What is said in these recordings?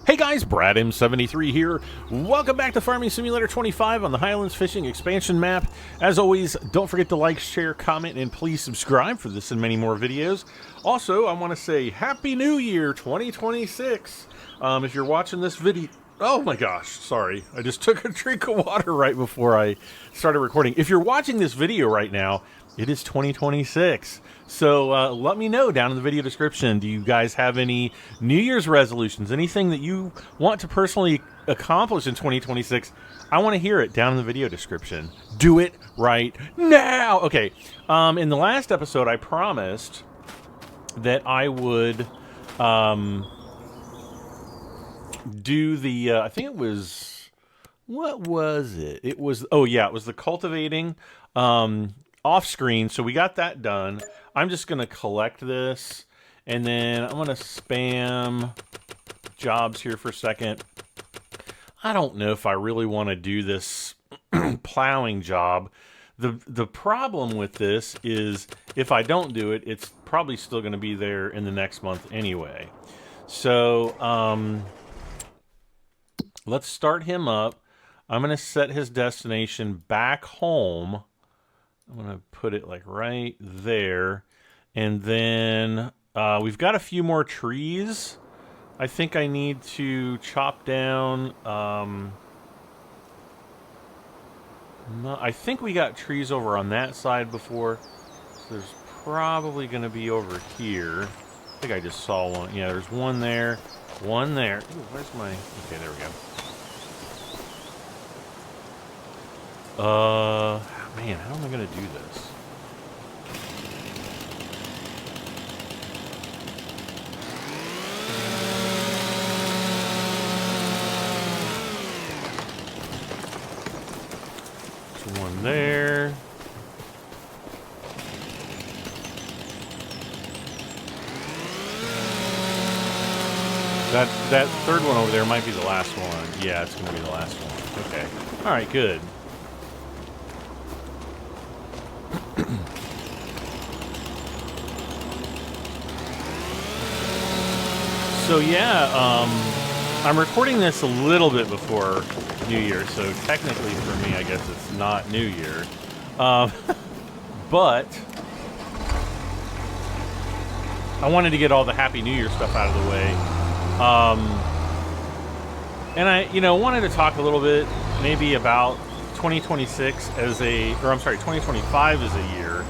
Hey guys, Brad M73 here. Welcome back to Farming Simulator 25 on the Highlands Fishing expansion map. As always, don't forget to like, share, comment, and please subscribe for this and many more videos. Also, I want to say Happy New Year 2026. If you're watching this video... Oh my gosh, sorry. I just took a drink of water right before I started recording. If you're watching this video right now, it is 2026. So let me know down in the video description. Do you guys have any New Year's resolutions? Anything that you want to personally accomplish in 2026? I want to hear it down in the video description. Do it right now. Okay. In the last episode, I promised that I would do the, I think it was, what was it? It was, oh yeah, it was the cultivating off screen. So we got that done. I'm just going to collect this, and then I'm going to spam jobs here for a second. I don't know if I really want to do this plowing job. The problem with this is if I don't do it, it's probably still going to be there in the next month anyway. So let's start him up. I'm going to set his destination back home. I'm going to put it like right there. And then we've got a few more trees. I think I need to chop down. No, I think we got trees over on that side before. So there's probably going to be over here. I think I just saw one. Yeah, there's one there. One there. Ooh, where's my... Okay, there we go. Man, how am I going to do this? There's one there. That third one over there might be the last one. Yeah, it's going to be the last one. Okay. All right, good. So yeah, I'm recording this a little bit before New Year, so technically for me, I guess it's not New Year. But I wanted to get all the Happy New Year stuff out of the way. And I, wanted to talk a little bit maybe about 2026 as a, or I'm sorry, 2025 as a year.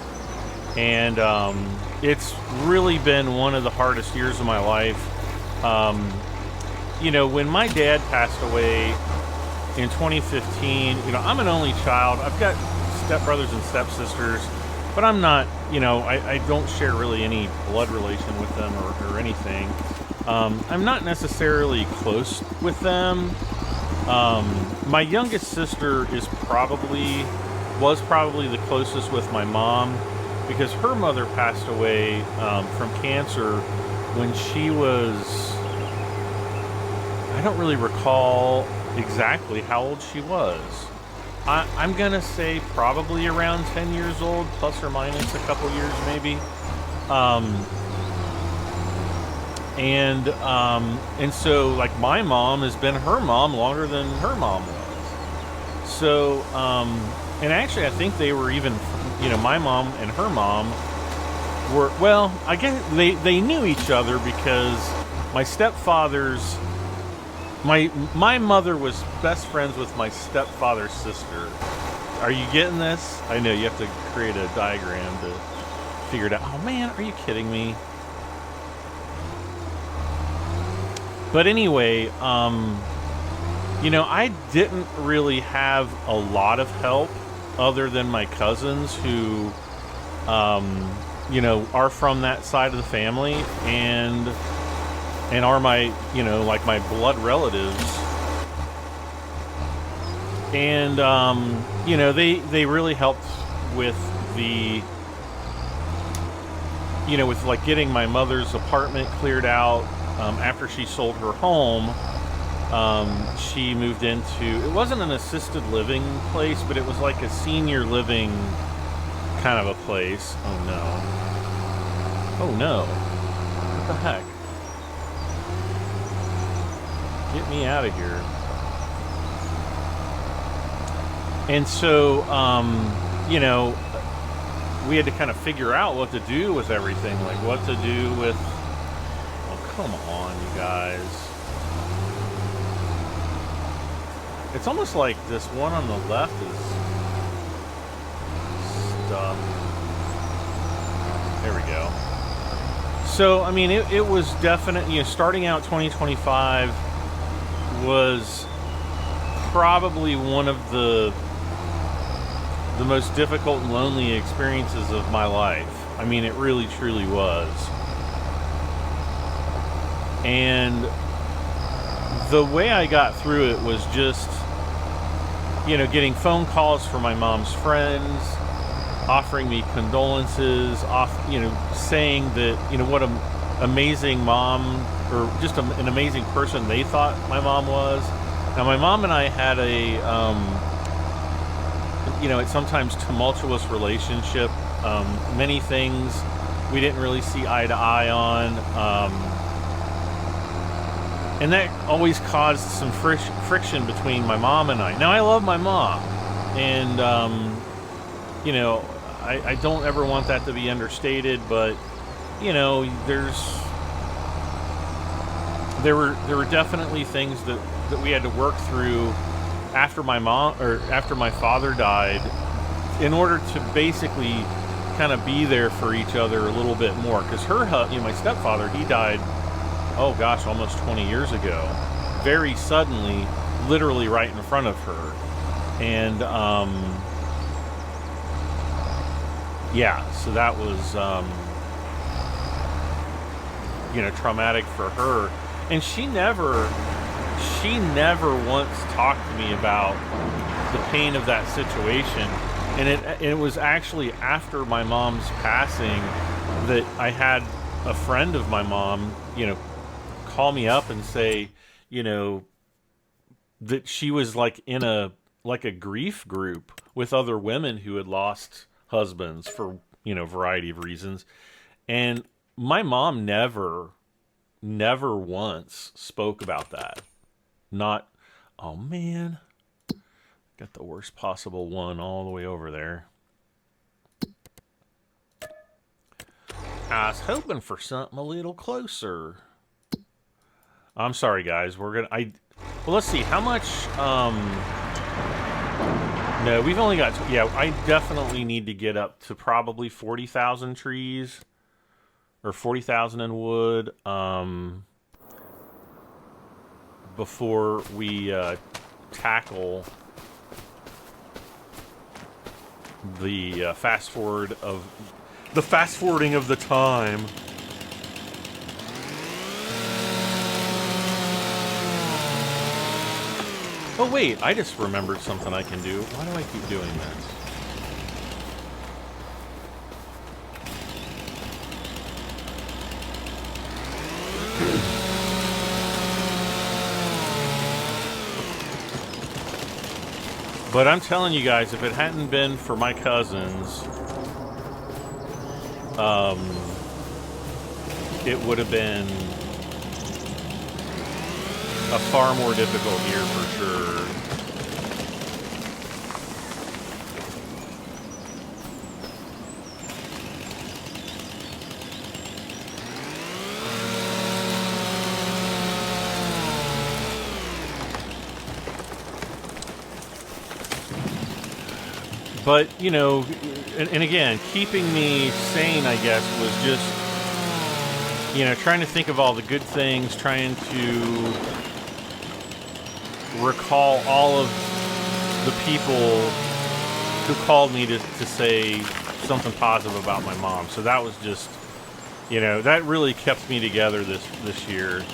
And it's really been one of the hardest years of my life. When my dad passed away in 2015, I'm an only child. I've got stepbrothers and stepsisters, but I'm not, I don't share really any blood relation with them or anything. I'm not necessarily close with them. My youngest sister was probably the closest with my mom because her mother passed away from cancer when she was, I don't really recall exactly how old she was. I'm going to say probably around 10 years old, plus or minus a couple years maybe. And so, like, my mom has been her mom longer than her mom was. So, and actually I think they were even, my mom and her mom were, well, I guess they knew each other because my stepfather's, my mother was best friends with my stepfather's sister. Are you getting this? I know you have to create a diagram to figure it out. Oh man, are you kidding me? But anyway, I didn't really have a lot of help other than my cousins who, are from that side of the family and are my, like my blood relatives. And, they really helped with the, with like getting my mother's apartment cleared out after she sold her home. she moved into, it wasn't an assisted living place, but it was like a senior living kind of a place. Oh no. Oh no. What the heck? Get me out of here. And so, you know, we had to kind of figure out what to do with everything, like what to do with, oh, come on, you guys. It's almost like this one on the left is stuck. There we go. So, I mean, it was definite, you know, starting out 2025 was probably one of the most difficult and lonely experiences of my life. I mean, it really, truly was. And the way I got through it was just, you know, getting phone calls from my mom's friends, offering me condolences, you know, saying that, you know, what an amazing mom, or just an amazing person they thought my mom was. Now, my mom and I had a, you know, it's sometimes tumultuous relationship. Many things we didn't really see eye to eye on. And that always caused some friction between my mom and I. Now, I love my mom. And, you know, I don't ever want that to be understated, but, you know, there were definitely things that we had to work through after my mom, or after my father died, in order to basically kind of be there for each other a little bit more. Because you know, my stepfather, he died, oh gosh, almost 20 years ago, very suddenly, literally right in front of her. And yeah, so that was you know, traumatic for her. And she never once talked to me about the pain of that situation. And it was actually after my mom's passing that I had a friend of my mom, you know, call me up and say, you know, that she was like in a grief group with other women who had lost husbands for, you know, variety of reasons. And my mom never once spoke about that. Not, oh man, got the worst possible one all the way over there. I was hoping for something a little closer. I'm sorry, guys. Well, let's see. How much, no, we've only got, yeah, I definitely need to get up to probably 40,000 trees. Or 40,000 in wood, before we, tackle the, fast forwarding of the time. Oh wait, I just remembered something I can do. Why do I keep doing this? But I'm telling you guys, if it hadn't been for my cousins, it would have been a far more difficult year for sure. But, you know, and again, keeping me sane, I guess, was just, you know, trying to think of all the good things, trying to recall all of the people who called me to say something positive about my mom. So that was just, you know, that really kept me together this year.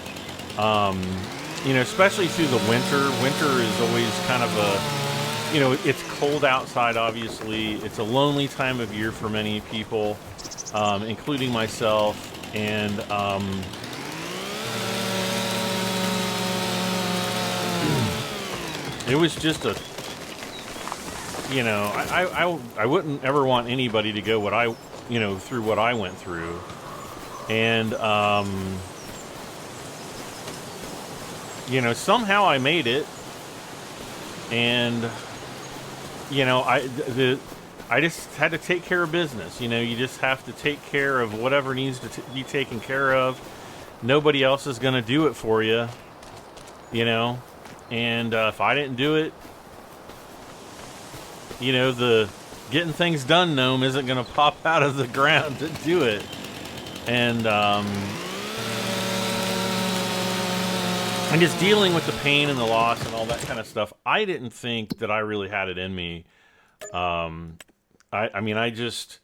You know, especially through the winter. Winter is always kind of a, you know, it's cold outside, obviously. It's a lonely time of year for many people, including myself. And It was just a, you know, I wouldn't ever want anybody to go what I, you know, through what I went through. And, you know, somehow I made it. And, you know, I just had to take care of business. You know, you just have to take care of whatever needs to be taken care of. Nobody else is going to do it for you, you know. And if I didn't do it, you know, the getting things done gnome isn't going to pop out of the ground to do it. And just dealing with the pain and the loss and all that kind of stuff, I didn't think that I really had it in me. I mean, I just,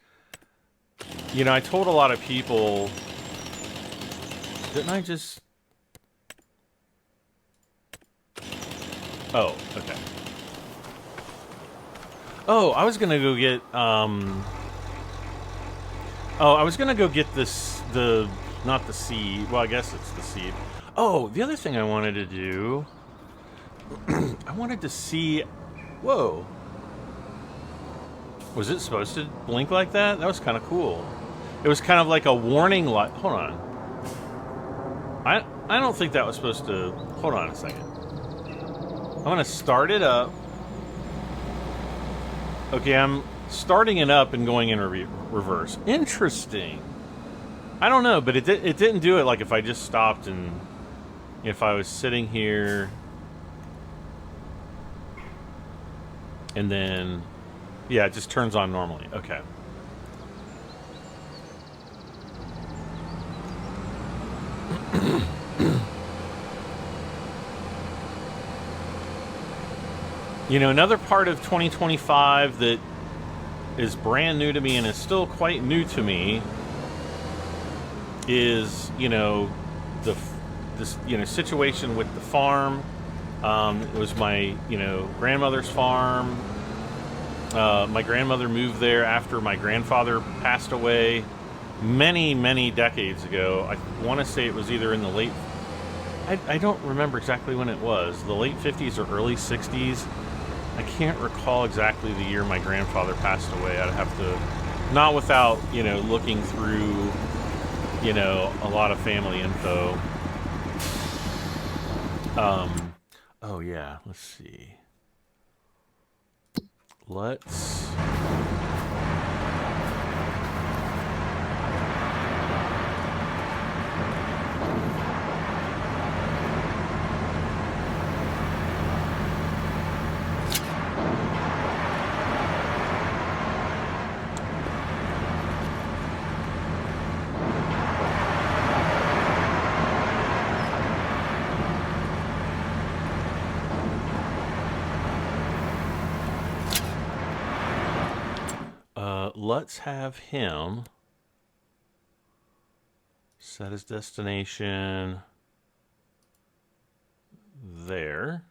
you know, I told a lot of people, didn't I just... Oh, okay. Oh, I was gonna go get, oh, I was gonna go get this, not the seed, well, I guess it's the seed. Oh, the other thing I wanted to do, I wanted to see, whoa. Was it supposed to blink like that? That was kind of cool. It was kind of like a warning light. Hold on. I don't think that was supposed to... Hold on a second. I'm going to start it up. Okay, I'm starting it up and going in reverse. Interesting. I don't know, but it didn't do it like if I just stopped and... If I was sitting here... And then... Yeah, it just turns on normally. Okay. You know, another part of 2025 that is brand new to me and is still quite new to me is, you know, this situation with the farm. It was my, you know, grandmother's farm. My grandmother moved there after my grandfather passed away many, many decades ago. I want to say it was either in the late... I don't remember exactly when it was. The late 50s or early 60s. I can't recall exactly the year my grandfather passed away. I'd have to... Not without, you know, looking through, you know, a lot of family info. Oh, yeah. Let's see. Let's... let's have him set his destination there.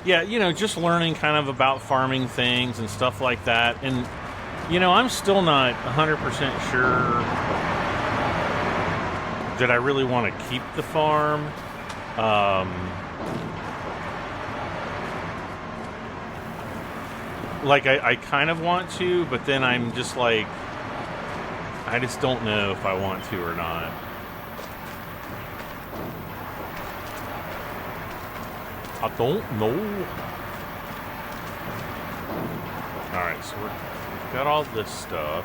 Yeah, you know, just learning kind of about farming things and stuff like that. And, you know, I'm still not 100% sure that I really want to keep the farm. Like, I kind of want to, but then I'm just like, I just don't know if I want to or not. I don't know. Alright, so we've got all this stuff.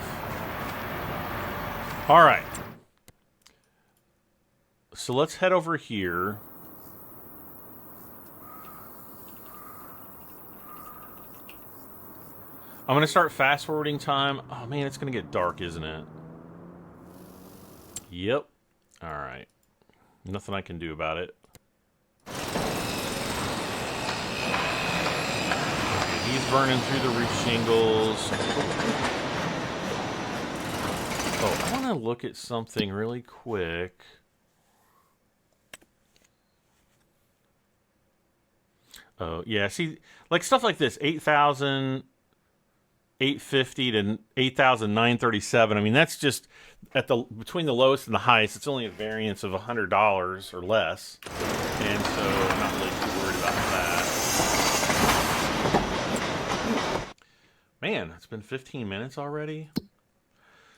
Alright. So let's head over here. I'm going to start fast forwarding time. Oh man, it's going to get dark, isn't it? Yep. Alright. Nothing I can do about it. Okay, he's burning through the roof shingles. Oh, I want to look at something really quick. Oh, yeah, see, like stuff like this, 8,000, 850 to 8,937. I mean, that's just at the between the lowest and the highest. It's only a variance of $100 or less, and so I'm not really too worried about that. Man, it's been 15 minutes already.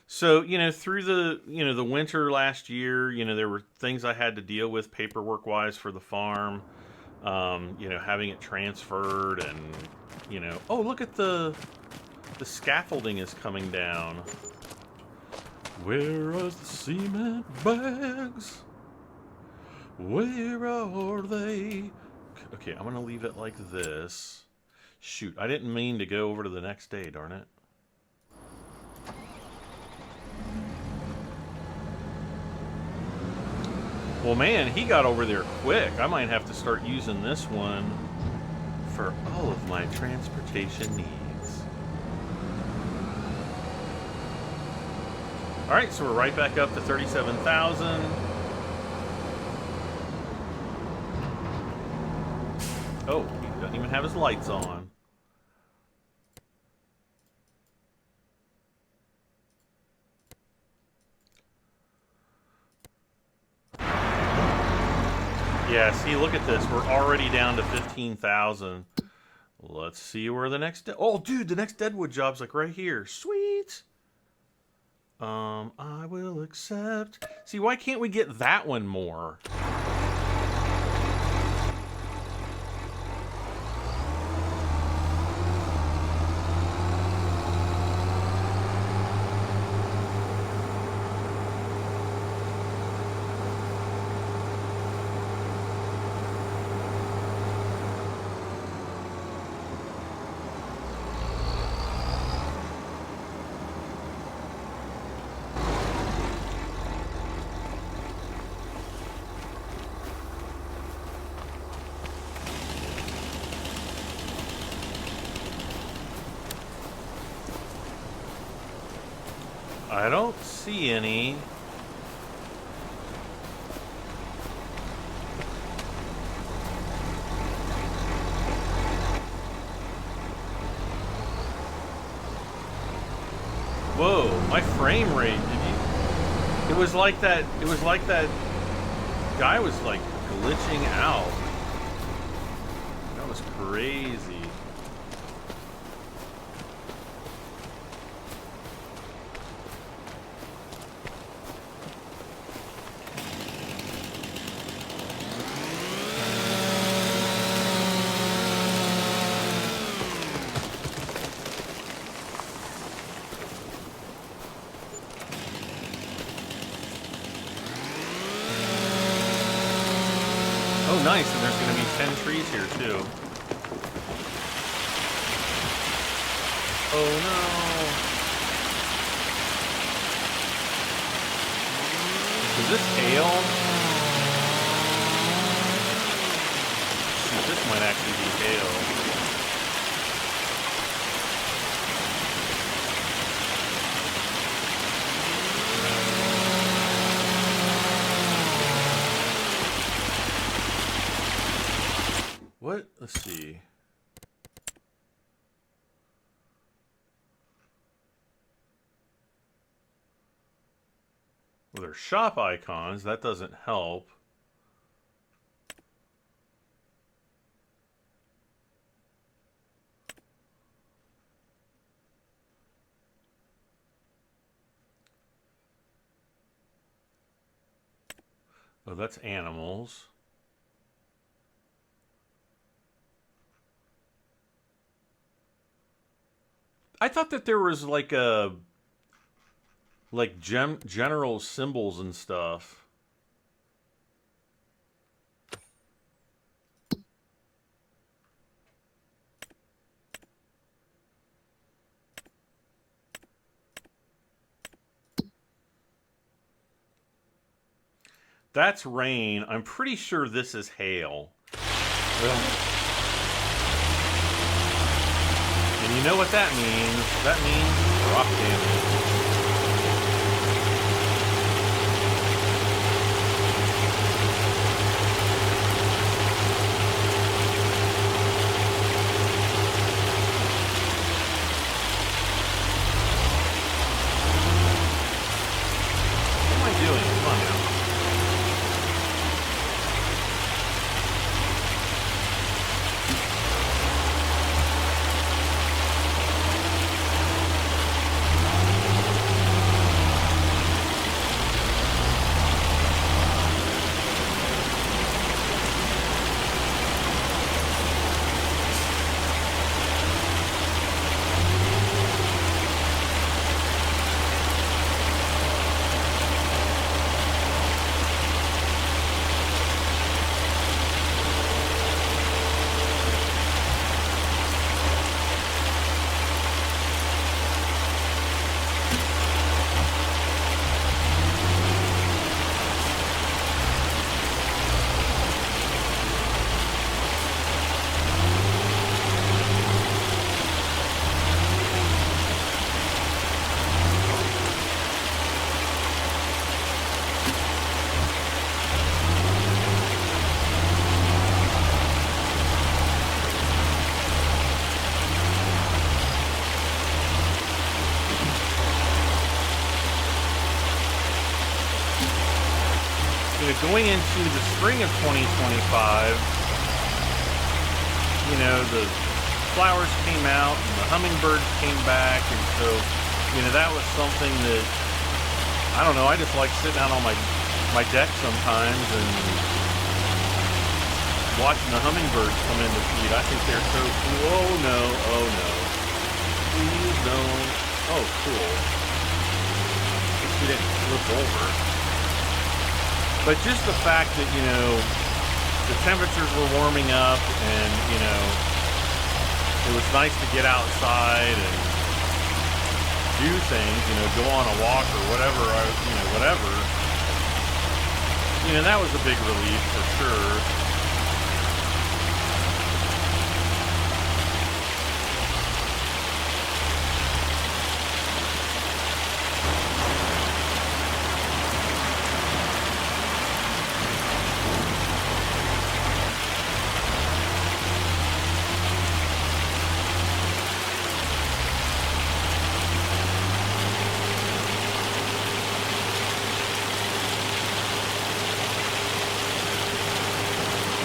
So, through the winter last year, there were things I had to deal with paperwork-wise for the farm, having it transferred and, oh, look at the scaffolding is coming down. Where are the cement bags? Where are they? Okay, I'm going to leave it like this. Shoot, I didn't mean to go over to the next day, darn it. Well, man, he got over there quick. I might have to start using this one for all of my transportation needs. All right, so we're right back up to 37,000. Oh, he doesn't even have his lights on. Yeah, see, look at this. We're already down to 15,000. Let's see where the next... Oh, dude, the next Deadwood job's like right here. Sweet. I will accept. See, why can't we get that one more? I don't see any. Whoa, my frame rate, it was like that guy was like glitching out. That was crazy. Oh, nice, and there's going to be 10 trees here, too. Oh, no. Is this hail? Shoot, this might actually be hail. What? Let's see. Well, there's shop icons. That doesn't help. Oh, that's animals. I thought that there was like general symbols and stuff. That's rain. I'm pretty sure this is hail. Well, and you know what that means? That means rock damage. going into the spring of 2025, the flowers came out and the hummingbirds came back, and so, that was something that, I don't know, I just like sitting out on my deck sometimes and watching the hummingbirds come in to feed. I think they're so cool. Oh no, please don't. Oh, cool. At least we didn't flip over. But just the fact that, the temperatures were warming up and, it was nice to get outside and do things, go on a walk or whatever, whatever. That was a big relief for sure.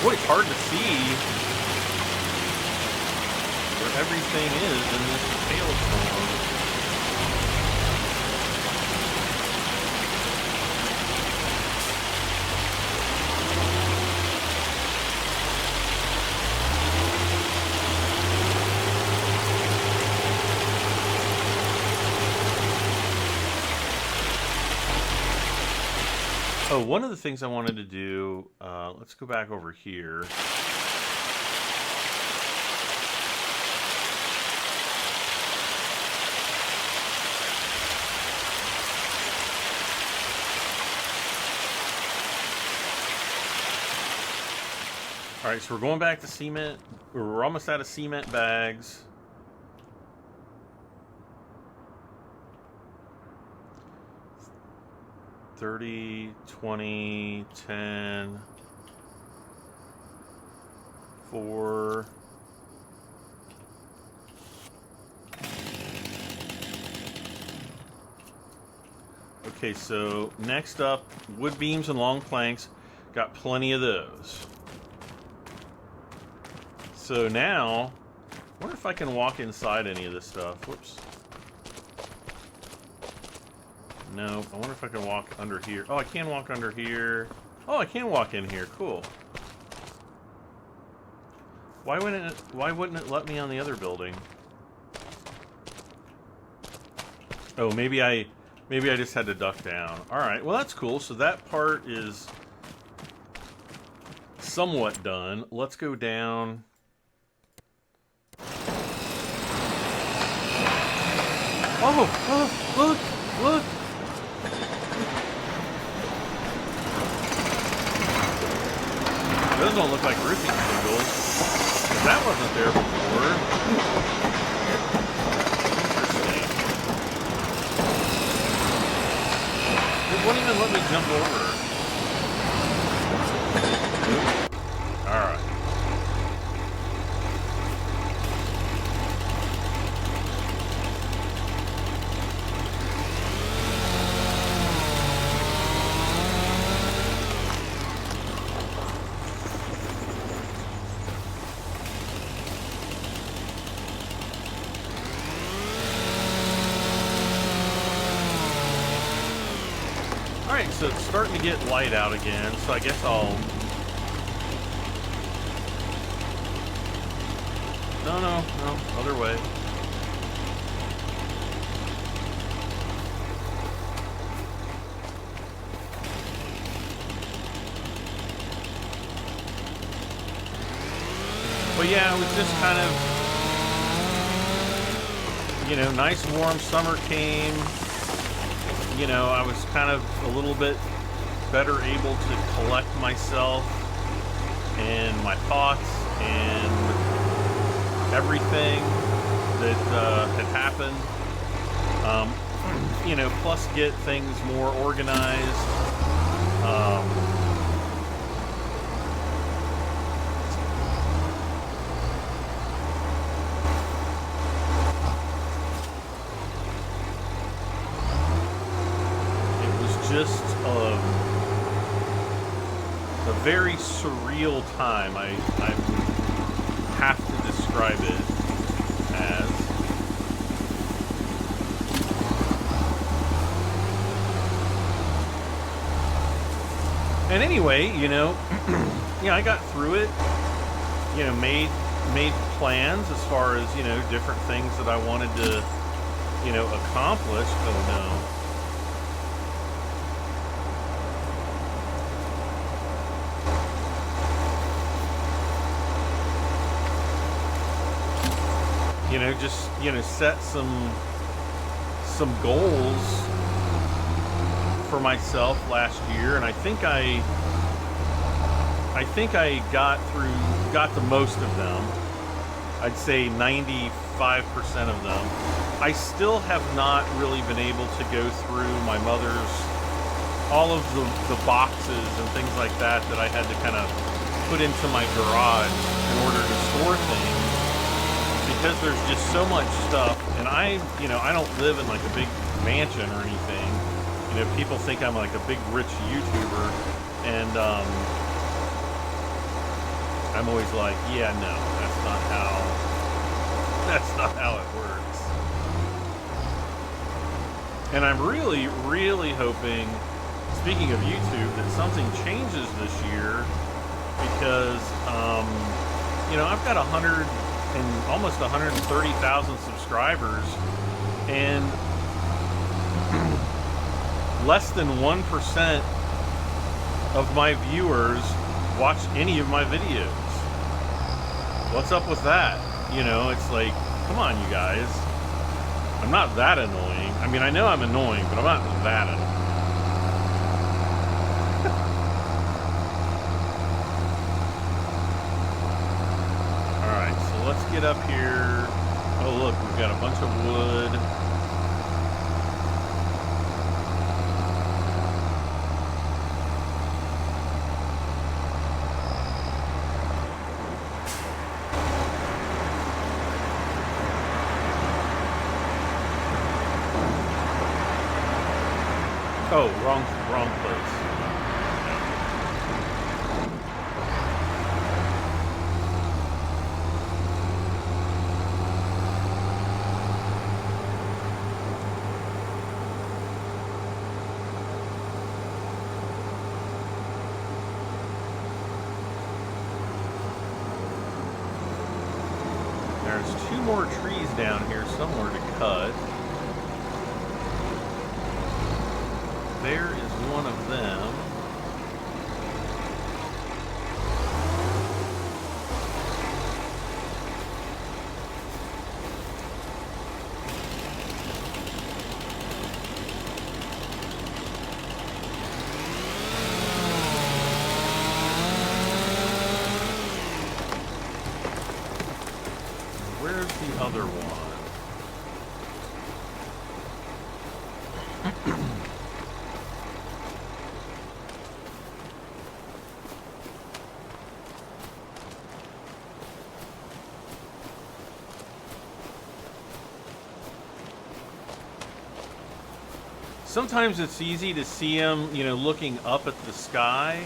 Boy, it's hard to see where everything is in this hailstorm. Oh, one of the things I wanted to do, let's go back over here. All right, so we're going back to cement. We're almost out of cement bags. $30, $20, $10, $4. Okay, so next up, wood beams and long planks. Got plenty of those. So now, I wonder if I can walk inside any of this stuff. Whoops. No, I wonder if I can walk under here. Oh, I can walk under here. Oh, I can walk in here. Cool. Why wouldn't it let me on the other building? Oh, maybe I just had to duck down. All right. Well, that's cool. So that part is somewhat done. Let's go down. Oh, look. Those don't look like roofing shingles. That wasn't there before. Interesting. It wouldn't even let me jump over. Alright. Alright, so it's starting to get light out again, so I guess I'll... No, other way. But yeah, it was just kind of, nice warm summer came. I was kind of a little bit better able to collect myself and my thoughts and everything that had happened. Plus get things more organized. Just a very surreal time. I have to describe it as. And anyway, you know, I got through it. You know, made plans as far as, you know, different things that I wanted to, you know, accomplish. Oh no. You know, just, you know, set some goals for myself last year, and I think I got the most of them. I'd say 95% of them. I still have not really been able to go through my mother's, all of the boxes and things like that I had to kind of put into my garage in order to store things, because there's just so much stuff. And I don't live in like a big mansion or anything. You know, people think I'm like a big rich YouTuber, and I'm always like, yeah, no, that's not how it works. And I'm really, really hoping, speaking of YouTube, that something changes this year, because, you know, I've got almost 130,000 subscribers, and less than 1% of my viewers watch any of my videos. What's up with that? You know, it's like, come on, you guys. I'm not that annoying. I mean, I know I'm annoying, but I'm not that annoying. Alright, so let's get up here. Oh, look, we've got a bunch of wood. Oh, wrong place. There's 2 more trees down here somewhere to cut. There is one of them. Where's the other one? Sometimes it's easy to see them, you know, looking up at the sky,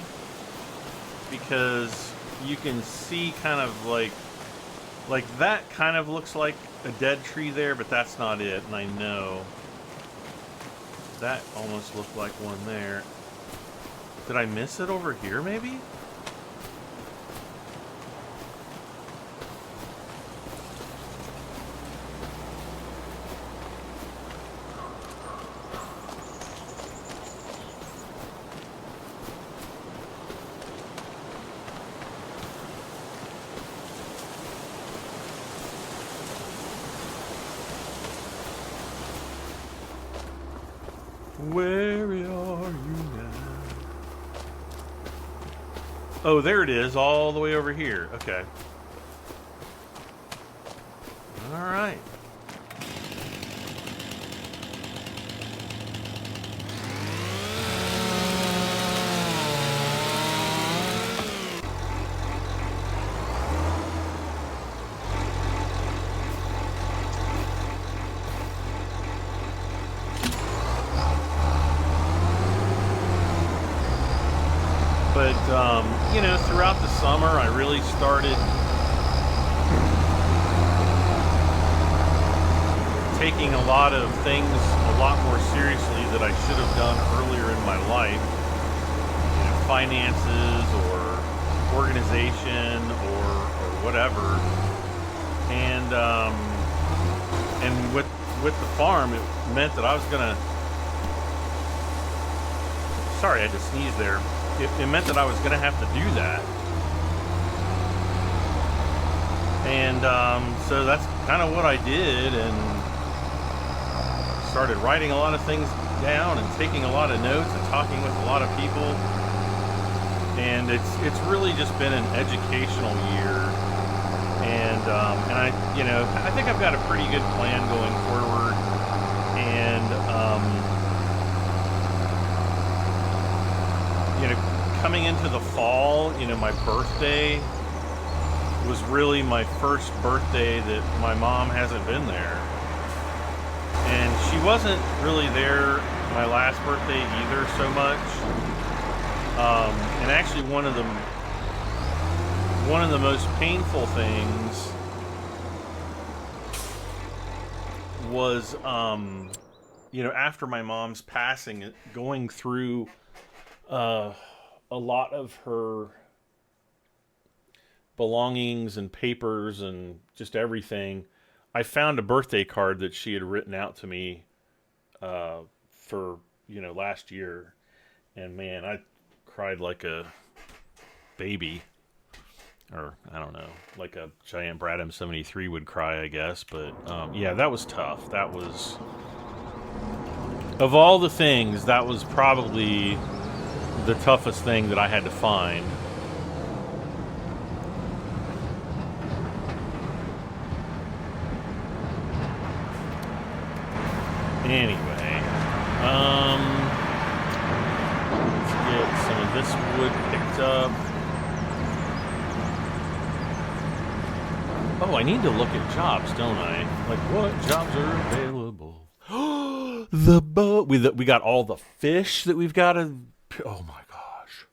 because you can see kind of like that kind of looks like a dead tree there, but that's not it. And I know that almost looked like one there. Did I miss it over here maybe? Where are you now? Oh, there it is, all the way over here. Okay. All right. But, you know, throughout the summer, I really started taking a lot of things a lot more seriously that I should have done earlier in my life. You know, finances or organization or whatever. And with the farm, it meant that I was gonna. Sorry, I had to sneeze there. It meant that I was gonna have to do that. And so that's kind of what I did, and started writing a lot of things down and taking a lot of notes and talking with a lot of people. And it's really just been an educational year. And I, you know, I think I've got a pretty good plan going forward. And you know, coming into the fall, you know, my birthday was really my first birthday that my mom hasn't been there. And she wasn't really there my last birthday either so much. And actually one of the most painful things was, you know, after my mom's passing, going through a lot of her belongings and papers and just everything. I found a birthday card that she had written out to me for, you know, last year. And man, I cried like a baby. Or, I don't know, like a giant Brad M73 would cry, I guess. But, yeah, that was tough. That was, of all the things, that was probably the toughest thing that I had to find. Anyway, let's get some of this wood picked up. Oh, I need to look at jobs, don't I? Like, what jobs are available? The boat. We got all the fish that we've got to. Oh my gosh.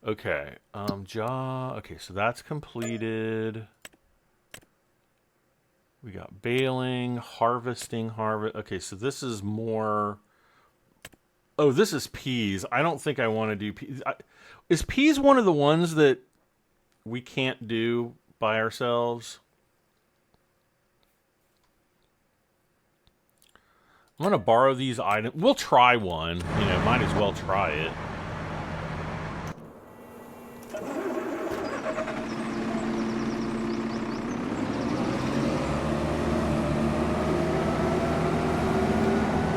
Okay. Okay, so that's completed. We got baling, harvesting, Okay, so this is more. Oh, this is peas. I don't think I want to do peas. Is peas one of the ones that we can't do by ourselves? I'm going to borrow these items. We'll try one. You know, might as well try it.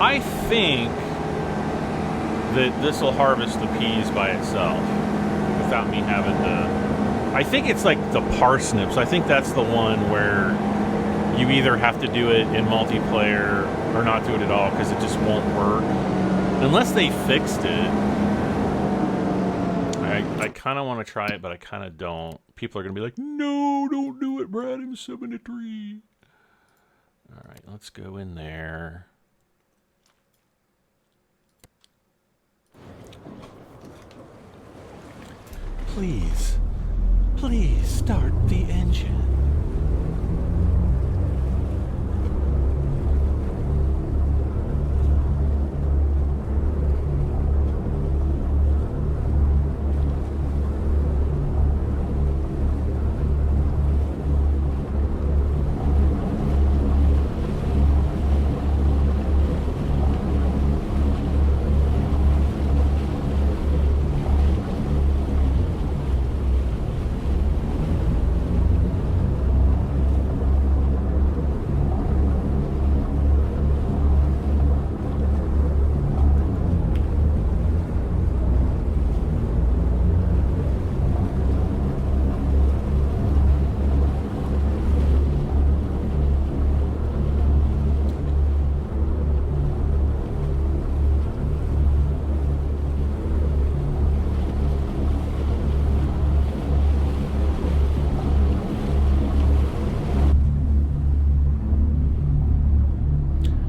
I think that this will harvest the peas by itself without me having to. I think it's like the parsnips. I think that's the one where you either have to do it in multiplayer or not do it at all because it just won't work. Unless they fixed it. I kind of want to try it, but I kind of don't. People are going to be like, no, don't do it, Brad. I'm 73. All right, let's go in there. Please start the engine.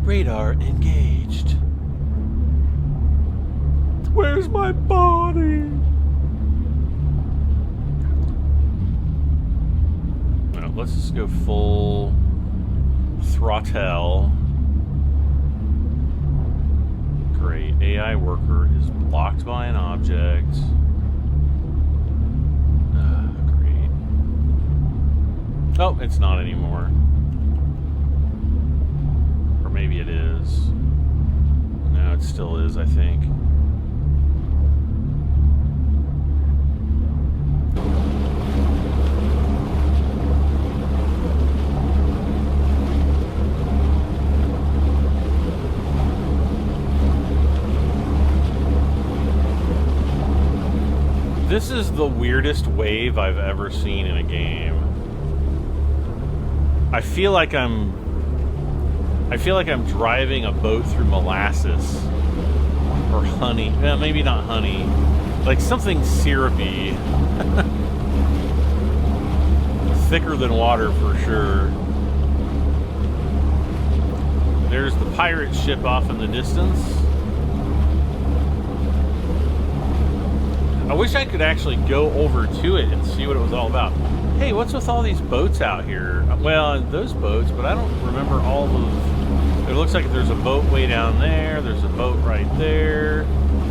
Radar engaged. Where's my body? let's just go full throttle. Great. AI worker is blocked by an object. Great. Oh, it's not anymore. Or maybe it is. No, it still is, I think. This is the weirdest wave I've ever seen in a game. I feel like I'm driving a boat through molasses or honey. Well, maybe not honey. Like something syrupy. Thicker than water for sure. There's the pirate ship off in the distance. I wish I could actually go over to it and see what it was all about. Hey, what's with all these boats out here? Well, those boats, but I don't remember all of... It looks like there's a boat way down there. There's a boat right there.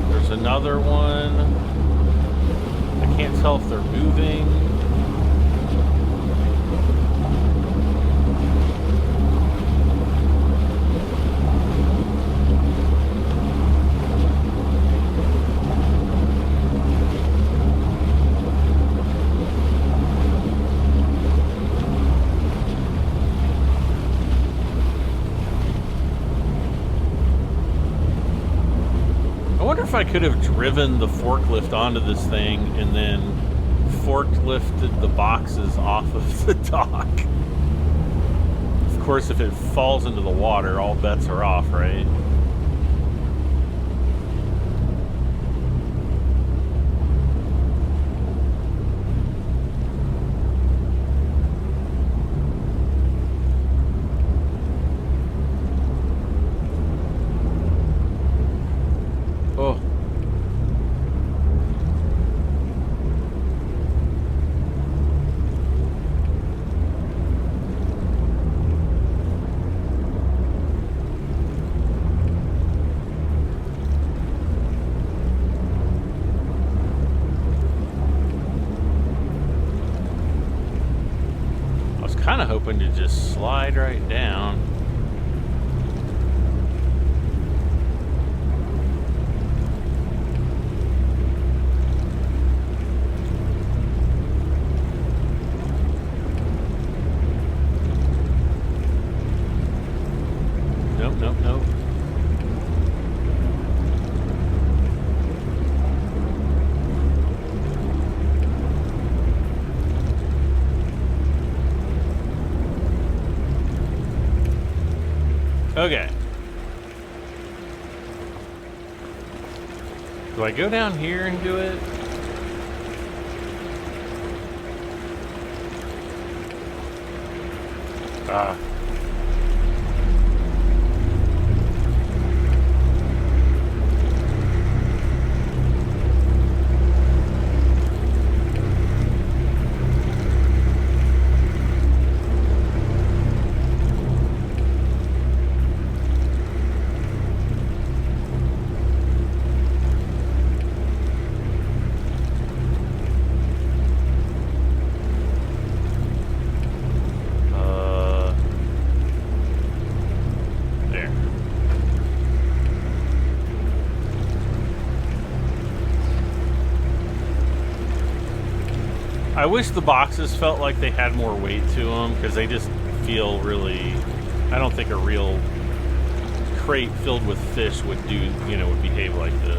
There's another one. I can't tell if they're moving. If I could have driven the forklift onto this thing and then forklifted the boxes off of the dock. Of course, if it falls into the water, all bets are off, right? Kind of hoping to just slide right down. Nope, nope, nope. Okay. Do I go down here and do it? Ah. I wish the boxes felt like they had more weight to them, because they just feel really... I don't think a real crate filled with fish would do, you know, would behave like this.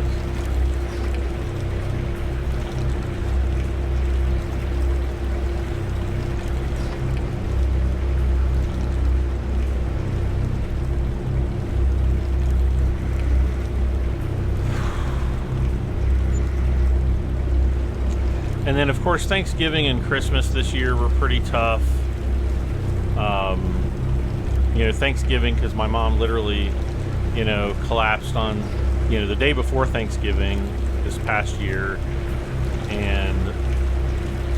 And then, of course, Thanksgiving and Christmas this year were pretty tough. You know, Thanksgiving, because my mom literally, you know, collapsed on, you know, the day before Thanksgiving this past year. And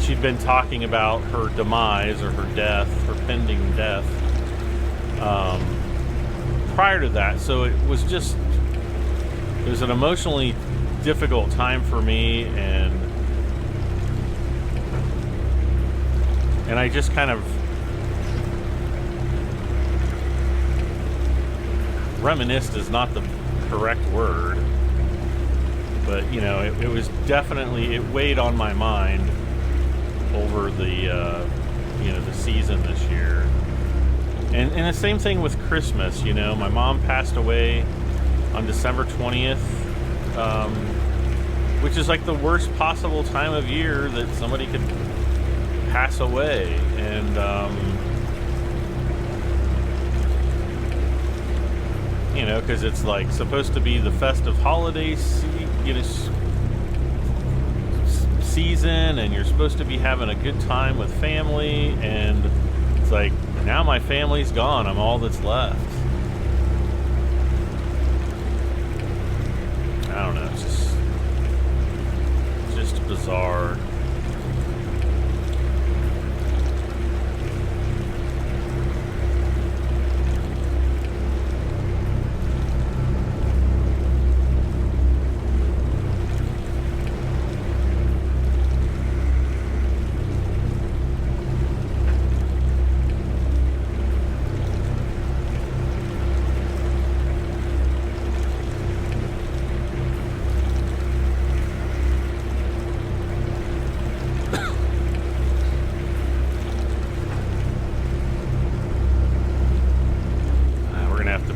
she'd been talking about her demise or her death, her pending death, prior to that. So it was an emotionally difficult time for me, and I just kind of reminisced is not the correct word, but you know, it was definitely, it weighed on my mind over the you know, the season this year. And the same thing with Christmas. You know, my mom passed away on December 20th, which is like the worst possible time of year that somebody could pass away. And you know, because it's like supposed to be the festive holiday season, and you're supposed to be having a good time with family, and it's like, now my family's gone, I'm all that's left. I don't know, it's just bizarre.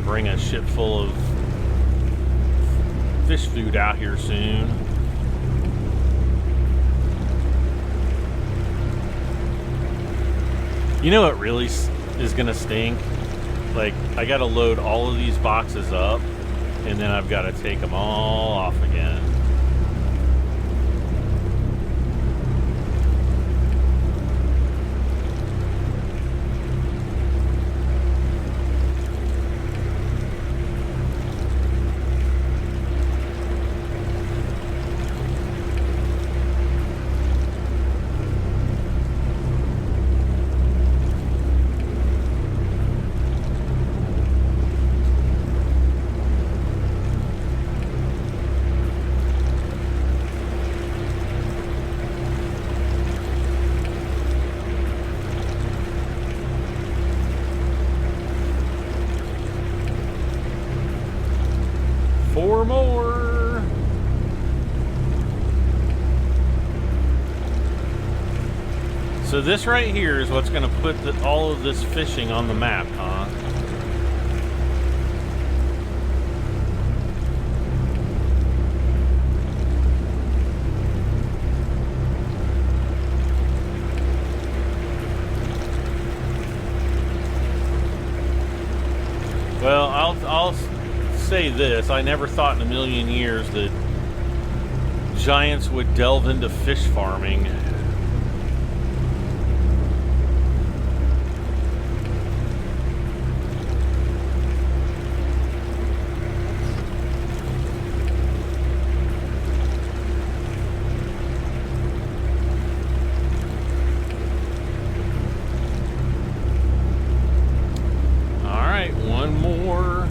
Bring a ship full of fish food out here soon. You know what really is gonna stink? Like, I gotta load all of these boxes up, and then I've got to take them all off again. Four more. So this right here is what's going to put all of this fishing on the map, huh? Well, I'll say this, I never thought in a million years that giants would delve into fish farming. All right, one more.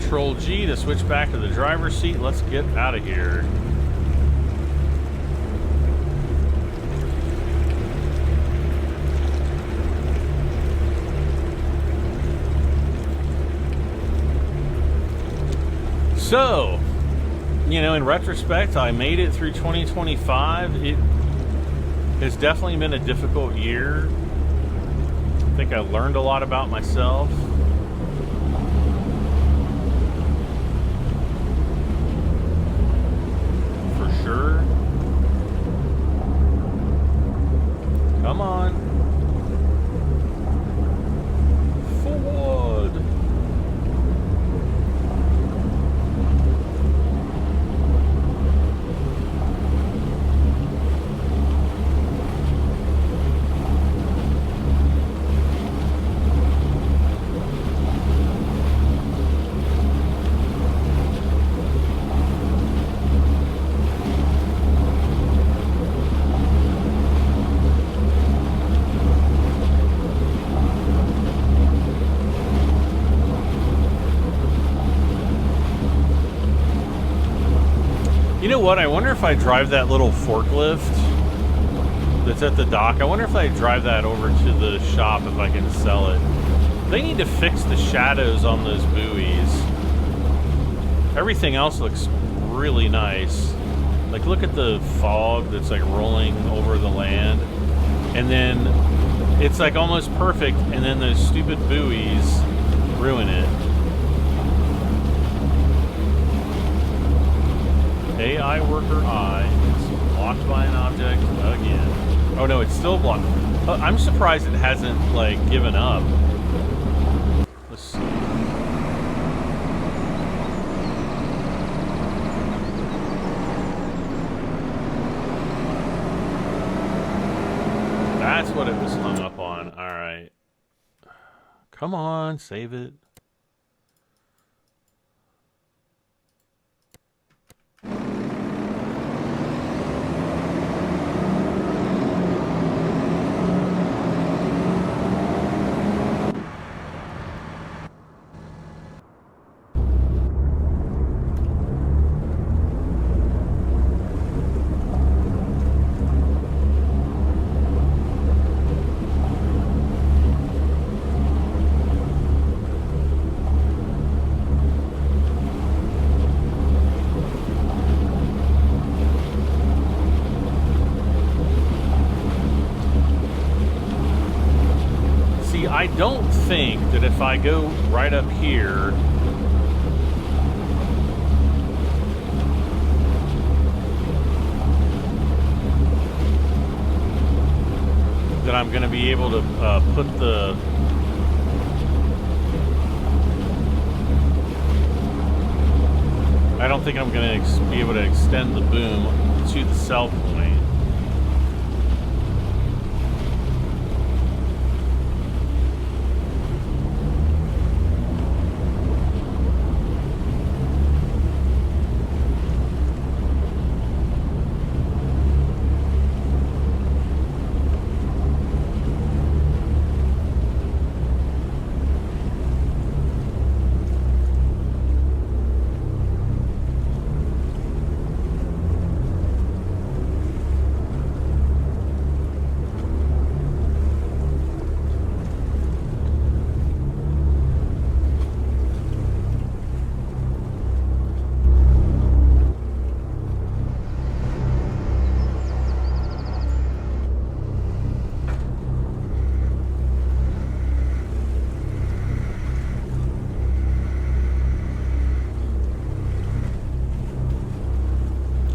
Control G to switch back to the driver's seat. Let's get out of here. So, you know, in retrospect, I made it through 2025. It has definitely been a difficult year. I think I learned a lot about myself. Come on. what? I wonder if I drive that little forklift that's at the dock. I wonder if I drive that over to the shop if I can sell it. They need to fix the shadows on those buoys. Everything else looks really nice. Like, look at the fog that's like rolling over the land. And then it's like almost perfect, and then those stupid buoys ruin it. AI worker I is blocked by an object again. Oh no, it's still blocked. I'm surprised it hasn't like given up. Let's see. That's what it was hung up on. All right. Come on, save it. I don't think that if I go right up here, that I'm going to be able to put the... I don't think I'm going to be able to extend the boom to the sell point.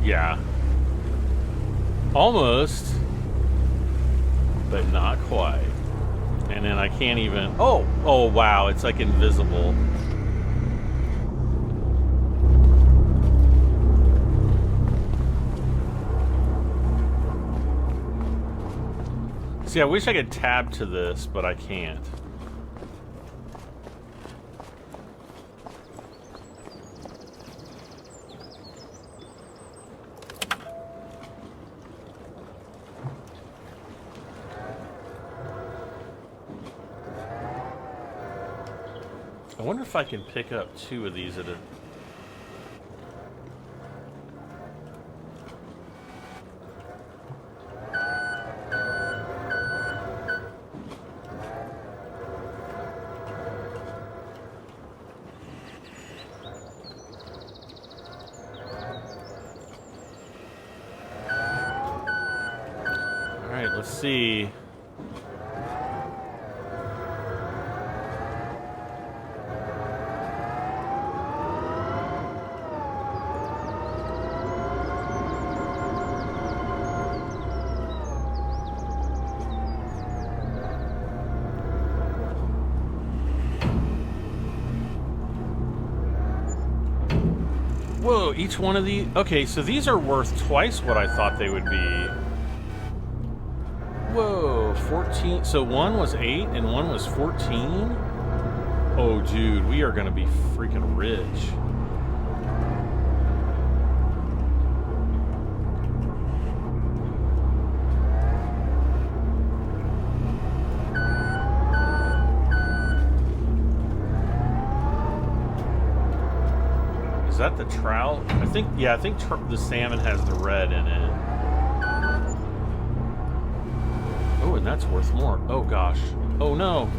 Yeah. Almost, but not quite. And then I can't even... Oh, wow, it's like invisible. See, I wish I could tab to this, but I can't. I wonder if I can pick up 2 of these at a... Alright, let's see. Whoa, each one of these... Okay, so these are worth twice what I thought they would be. Whoa, 14... So one was 8 and one was 14? Oh, dude, we are going to be freaking rich. Is that the trout? I think, yeah, I think the salmon has the red in it. Oh, and that's worth more. Oh, gosh. Oh, no.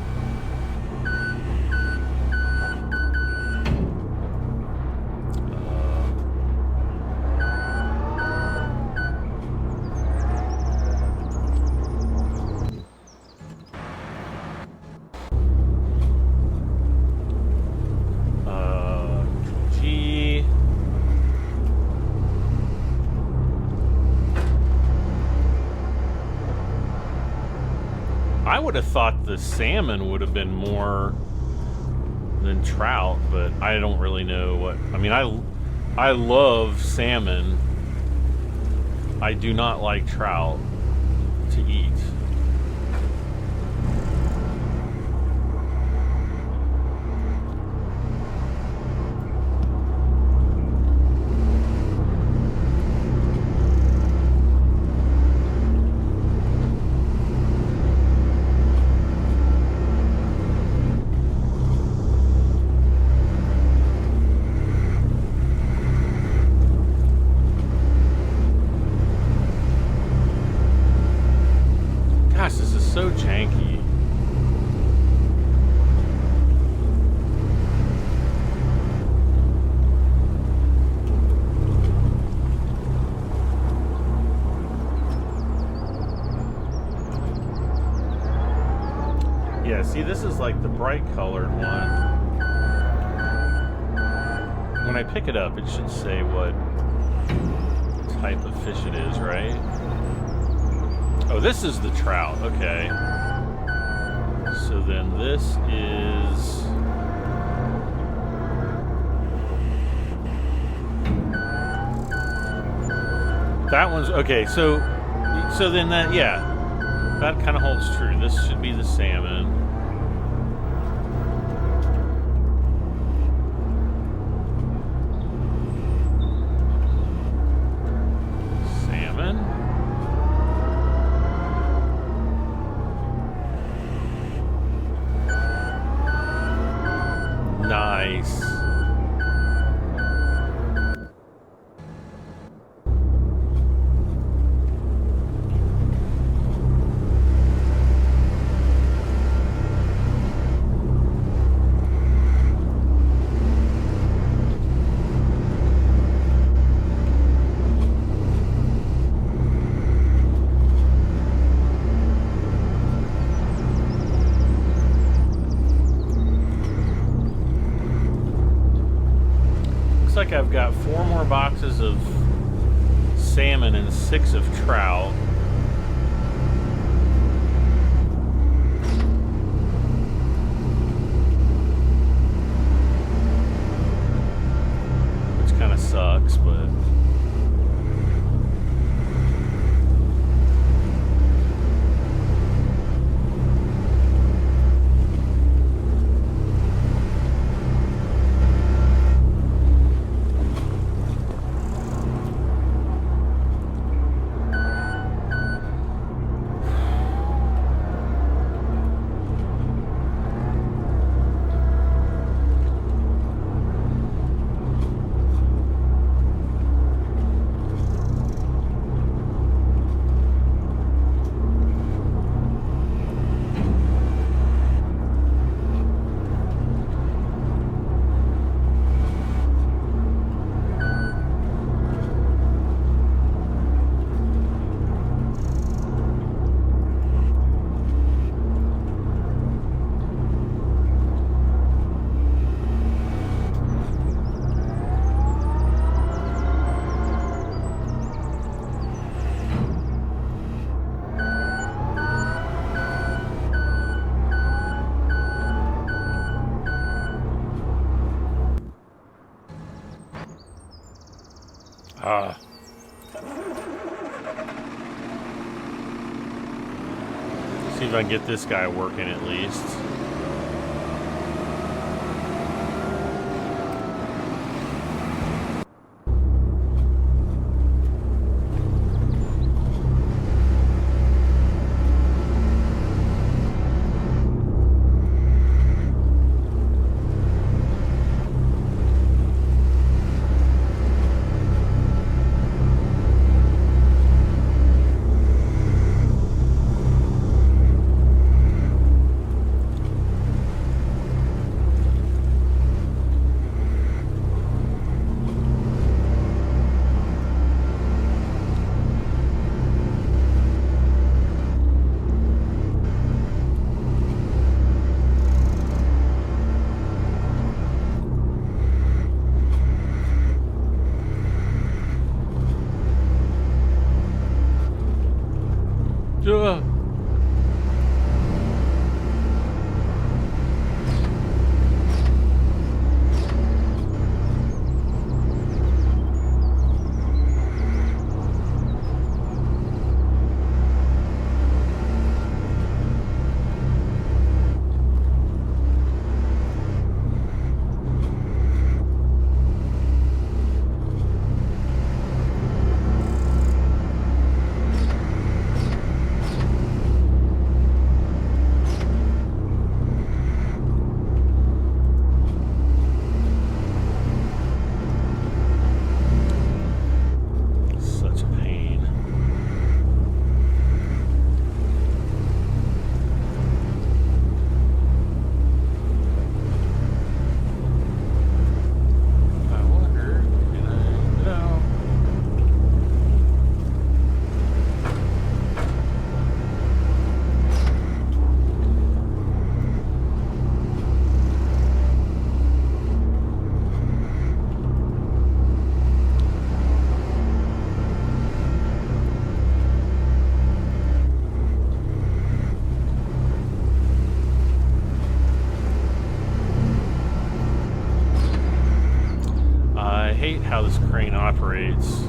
I would have thought the salmon would have been more than trout, but I don't really know what. I mean, I love salmon. I do not like trout to eat. This is so janky. Yeah, see, this is like the bright colored one. When I pick it up, it should say what type of fish it is, right? Oh, this is the trout. Okay. So then this is... That one's... Okay, so then that... Yeah. That kind of holds true. This should be the salmon. Nice. Like I've got 4 more boxes of salmon and 6 of trout. Which kind of sucks, but... See if I can get this guy working at least. Duh. I hate how this crane operates.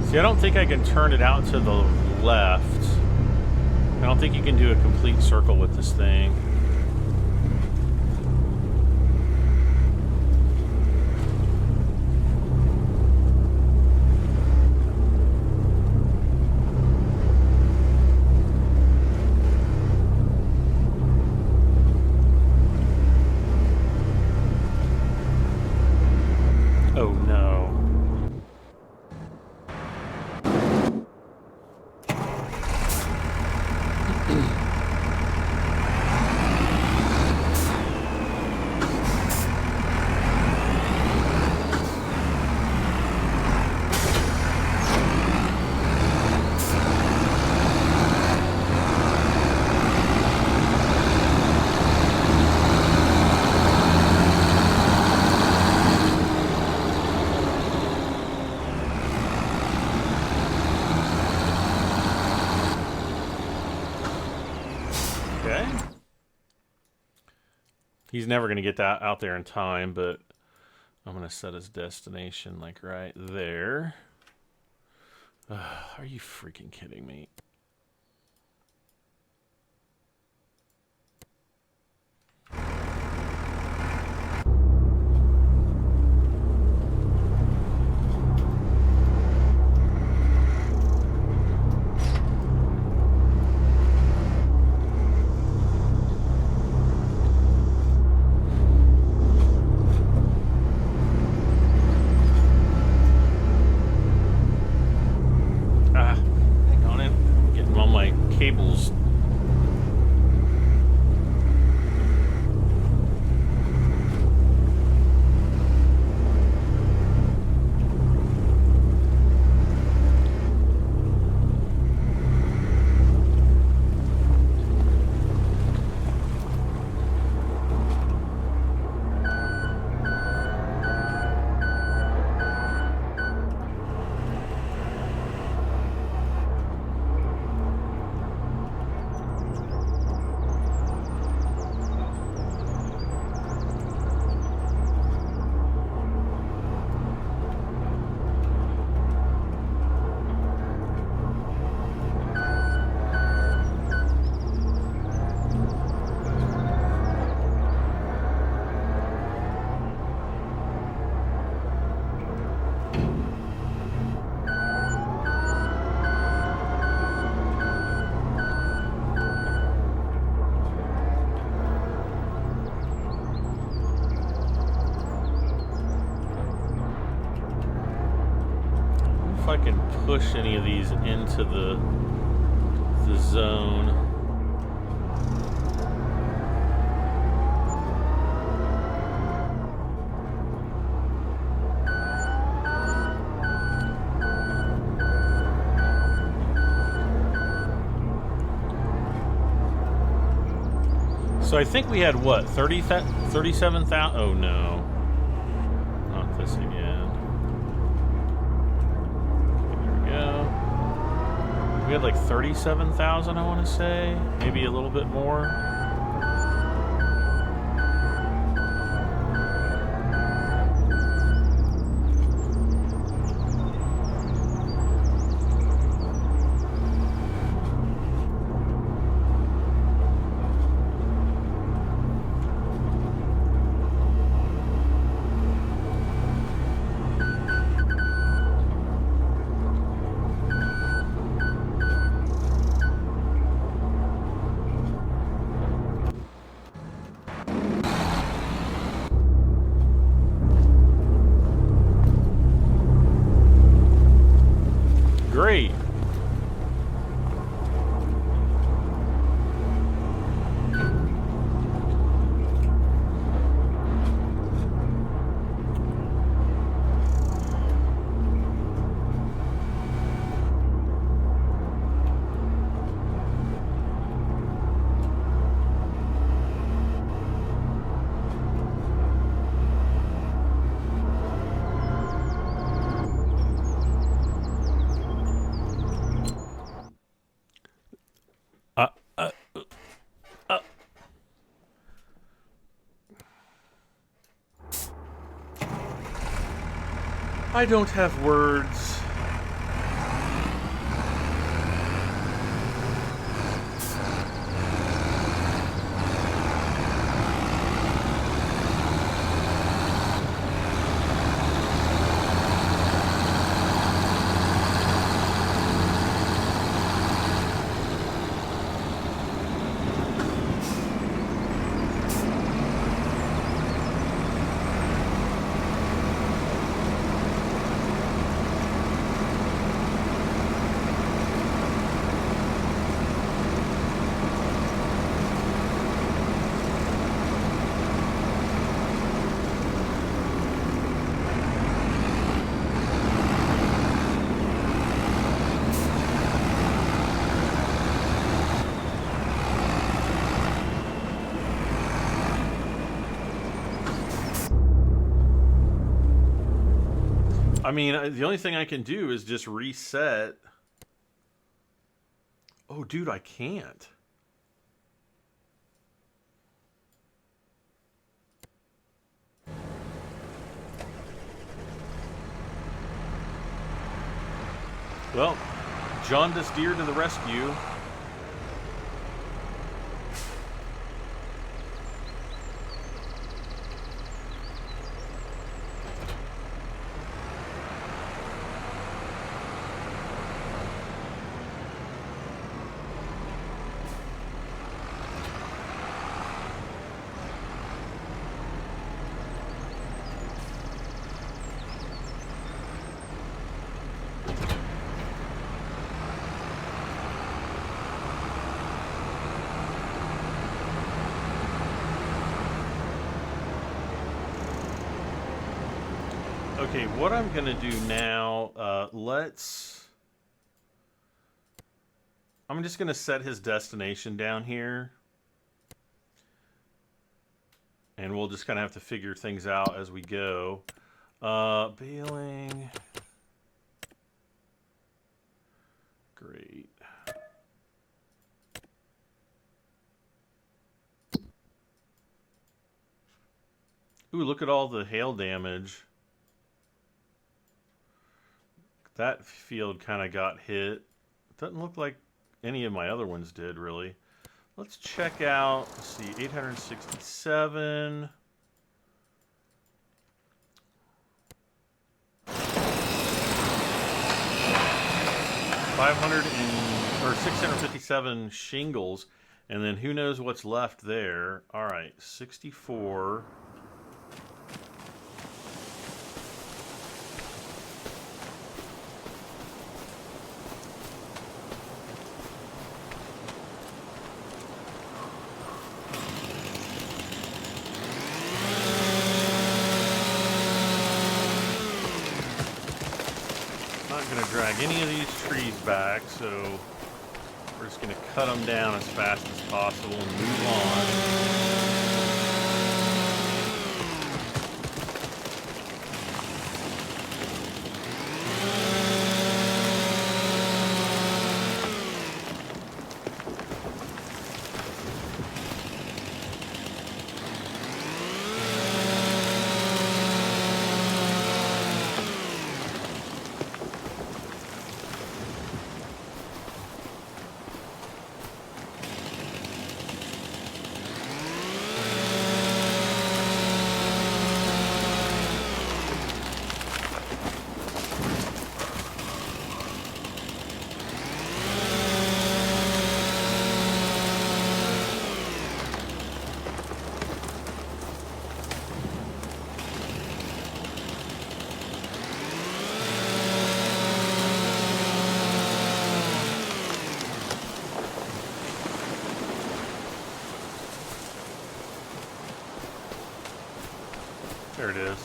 See, I don't think I can turn it out to the left. I don't think you can do a complete circle with this thing. Oh no. Okay. He's never going to get that out there in time, but I'm going to set his destination like right there. Are you freaking kidding me? Hang on in. I can push any of these into the zone. So I think we had what, 37,000? Oh no, not this again. There we go. We had like 37,000, I want to say, maybe a little bit more. Great. I don't have words. I mean, the only thing I can do is just reset. Oh, dude, I can't. Well, jaundiced deer to the rescue. Okay, what I'm going to do now, I'm just going to set his destination down here. And we'll just kind of have to figure things out as we go. Bailing. Great. Ooh, look at all the hail damage. That field kind of got hit. Doesn't look like any of my other ones did, really. Let's check out, let's see, 867. 657 shingles, and then who knows what's left there. All right, 64. not going to drag any of these trees back, so we're just going to cut them down as fast as possible and move on. There it is.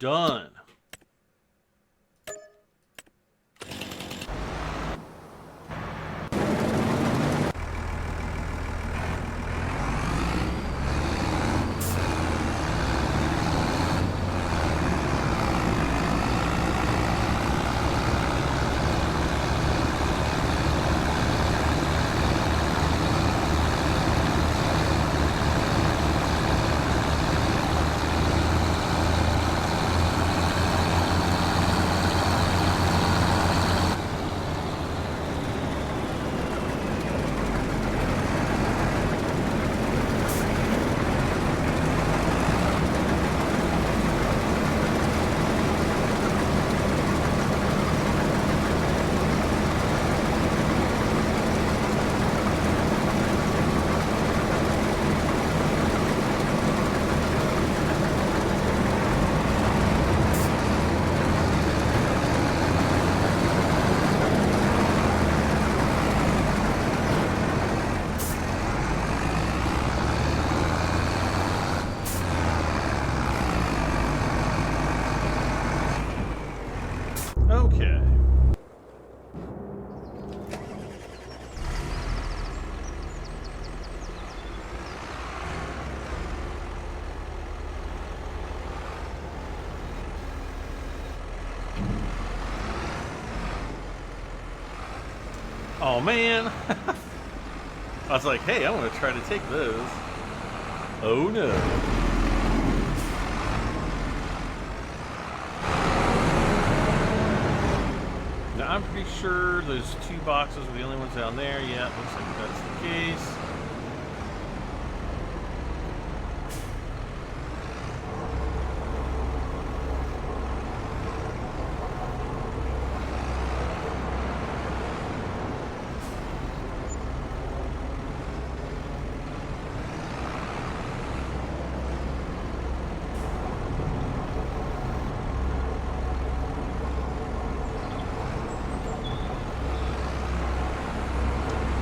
Done. Okay. Oh man. I was like, hey, I want to try to take those. Oh no. Now, I'm pretty sure those two boxes were the only ones down there. Yeah, it looks like that's the case.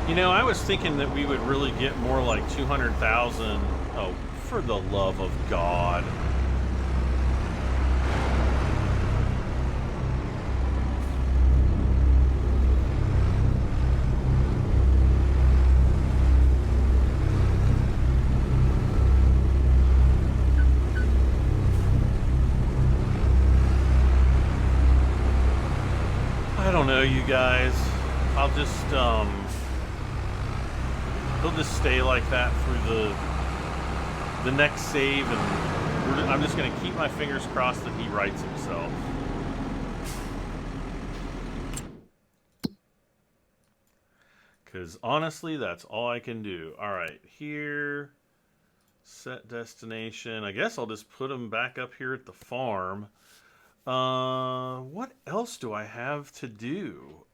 You know, I was thinking that we would really get more like 200,000. Oh, for the love of God. I don't know, you guys. I'll just, he'll just stay like that through the next save, and I'm just going to keep my fingers crossed that he rights himself. Because honestly, that's all I can do. All right, here, set destination. I guess I'll just put him back up here at the farm. What else do I have to do?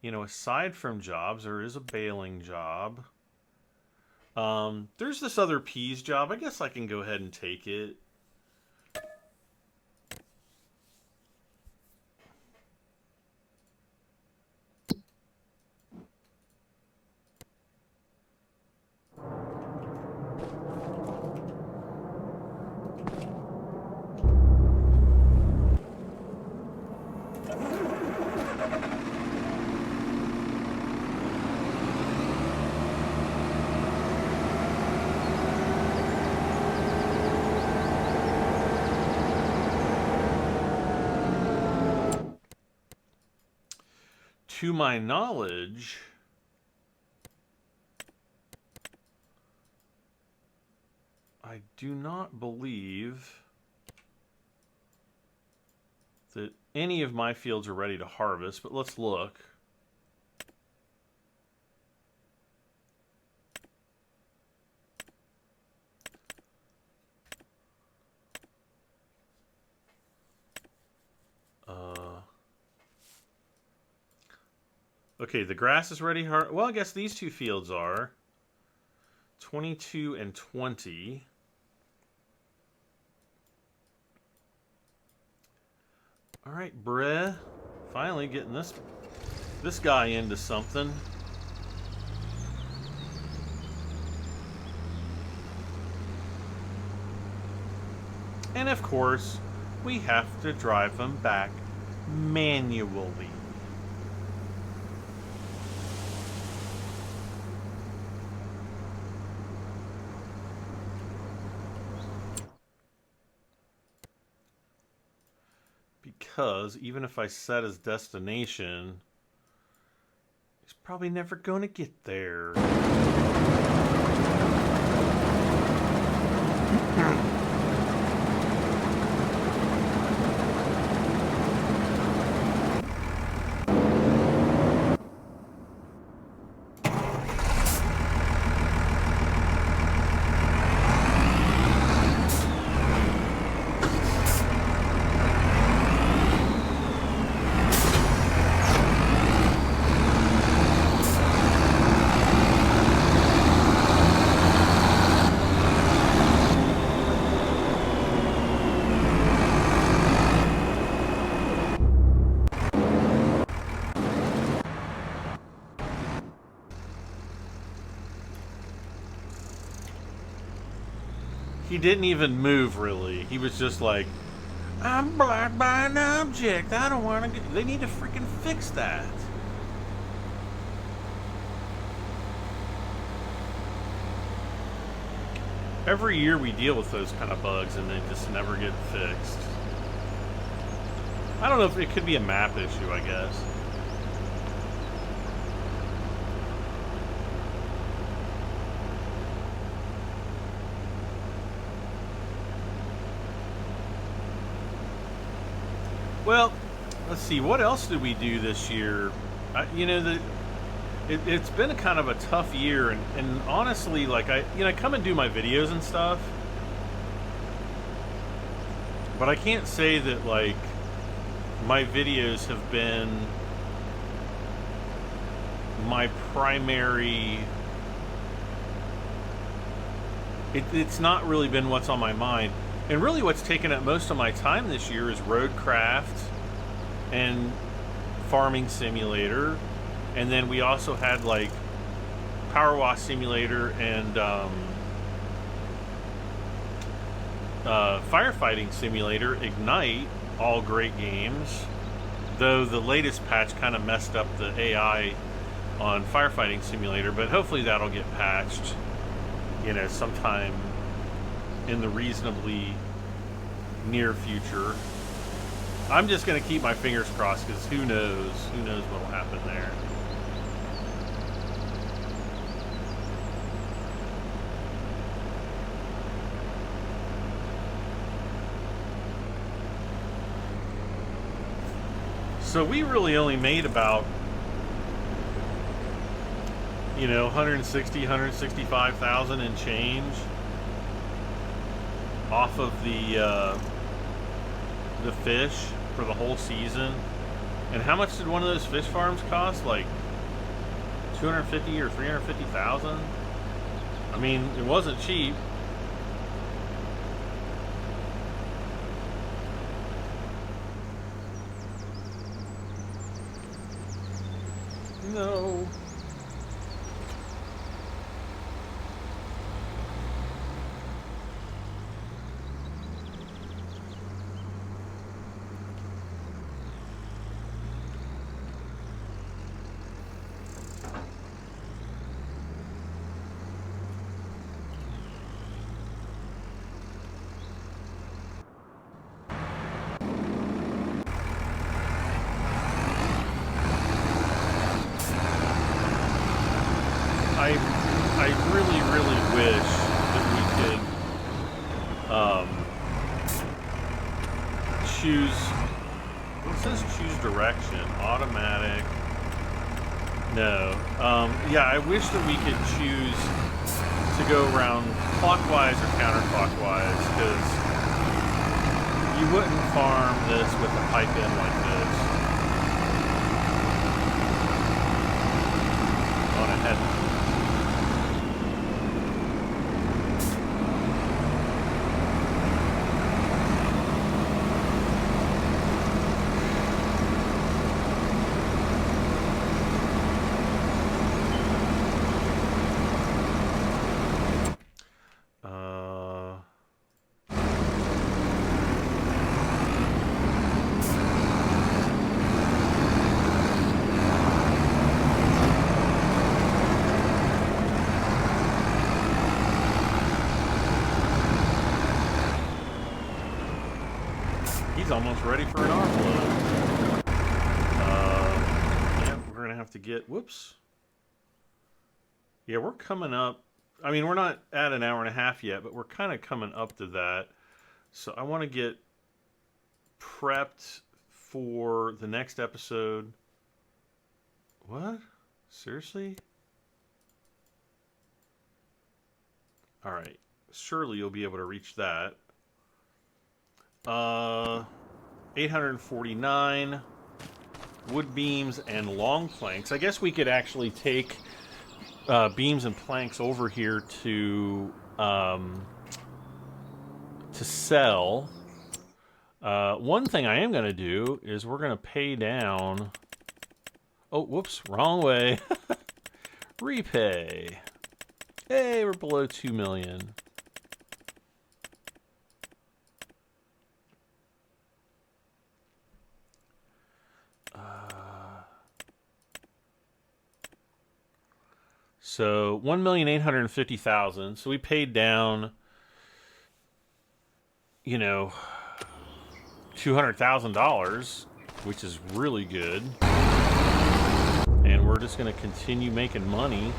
You know, aside from jobs, there is a baling job. There's this other peas job. I guess I can go ahead and take it. to my knowledge, I do not believe that any of my fields are ready to harvest, but let's look. Okay, the grass is ready. Well, I guess these two fields are 22 and 20. All right, bruh. Finally getting this guy into something. And of course, we have to drive them back manually. Because even if I set his destination, he's probably never going to get there. He didn't even move, really. He was just like, I'm blocked by an object. I don't want to get... They need to freaking fix that. Every year we deal with those kind of bugs and they just never get fixed. I don't know if it could be a map issue, I guess. Well, let's see. What else did we do this year? You know, it's been a kind of a tough year, and honestly, like I come and do my videos and stuff, but I can't say that like my videos have been my primary. It's not really been what's on my mind. And really what's taken up most of my time this year is roadcraft and farming simulator. And then we also had like Power Wash Simulator and Firefighting Simulator, Ignite, all great games. Though the latest patch kind of messed up the AI on Firefighting Simulator, but hopefully that'll get patched, you know, sometime in the reasonably near future. I'm just going to keep my fingers crossed because who knows what will happen there. So we really only made about, you know, 165,000 and change off of the fish for the whole season. And how much did one of those fish farms cost? Like 250 or 350,000? I mean, it wasn't cheap. No. choose, it says choose direction, automatic. No. Yeah, I wish that we could choose to go around clockwise or counterclockwise, because you wouldn't farm this with a pipe in like this. On a head. He's almost ready for an offload. Yeah, we're gonna have to get, whoops. Yeah, we're coming up. I mean, we're not at an hour and a half yet, but we're kind of coming up to that. So I want to get prepped for the next episode. What? Seriously? All right. Surely you'll be able to reach that. 849 wood beams and long planks. I guess we could actually take beams and planks over here to sell. One thing I am going to do is we're going to pay down. Oh, whoops, wrong way. Repay. Hey, we're below 2 million. So 1,850,000. So we paid down, you know, $200,000, which is really good. And we're just going to continue making money.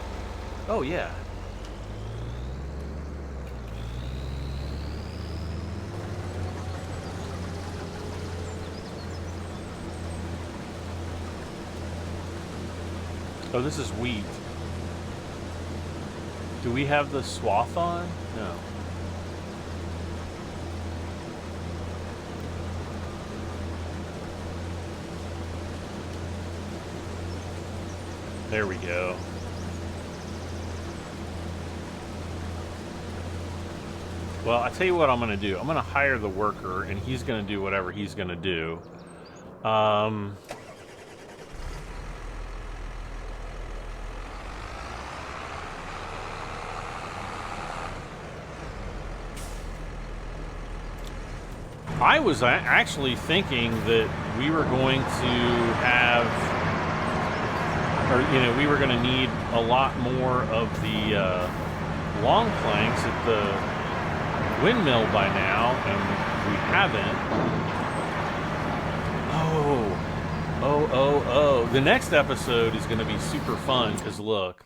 Oh yeah. Oh, this is wheat. Do we have the swath on? No. There we go. Well, I tell you what I'm going to do. I'm going to hire the worker, and he's going to do whatever he's going to do. I was actually thinking that we were going to have, or you know, we were going to need a lot more of the long planks at the windmill by now, and we haven't. Oh. The next episode is going to be super fun, because look.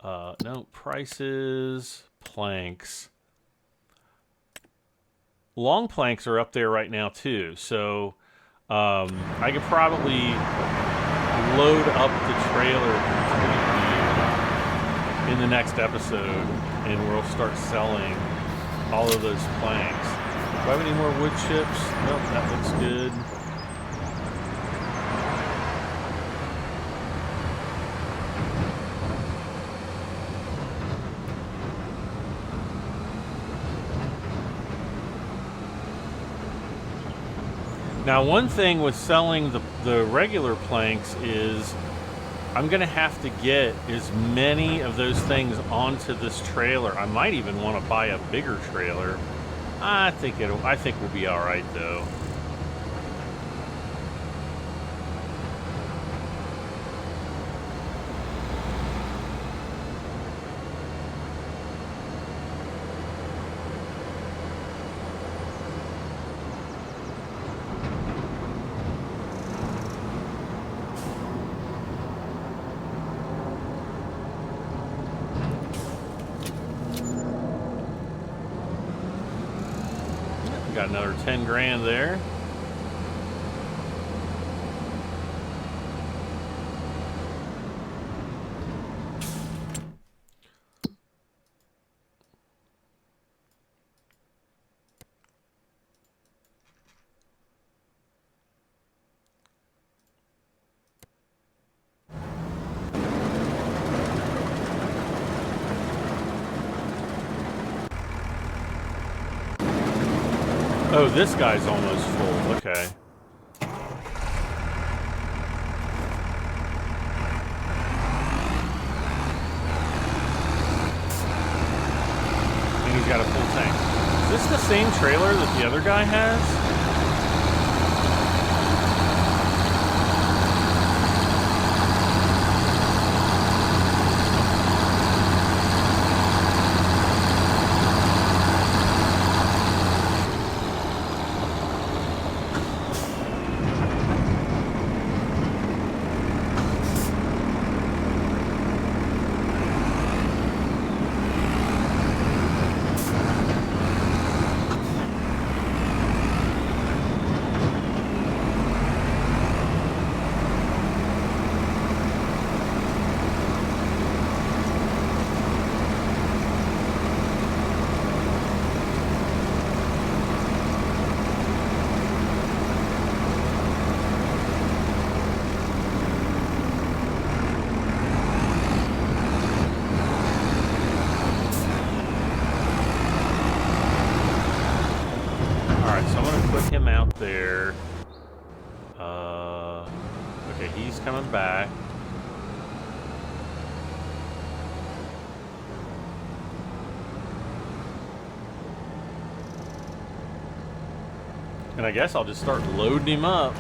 No, prices, planks. Long planks are up there right now too, so I could probably load up the trailer completely in the next episode, and we'll start selling all of those planks. Do I have any more wood chips? Nope, that looks good. Now, one thing with selling the regular planks is I'm going to have to get as many of those things onto this trailer. I might even want to buy a bigger trailer. I think we'll be all right though. Got another 10 grand there. Oh, this guy's almost full. Okay. And he's got a full tank. Is this the same trailer that the other guy has? Him out there. Okay, he's coming back. And I guess I'll just start loading him up.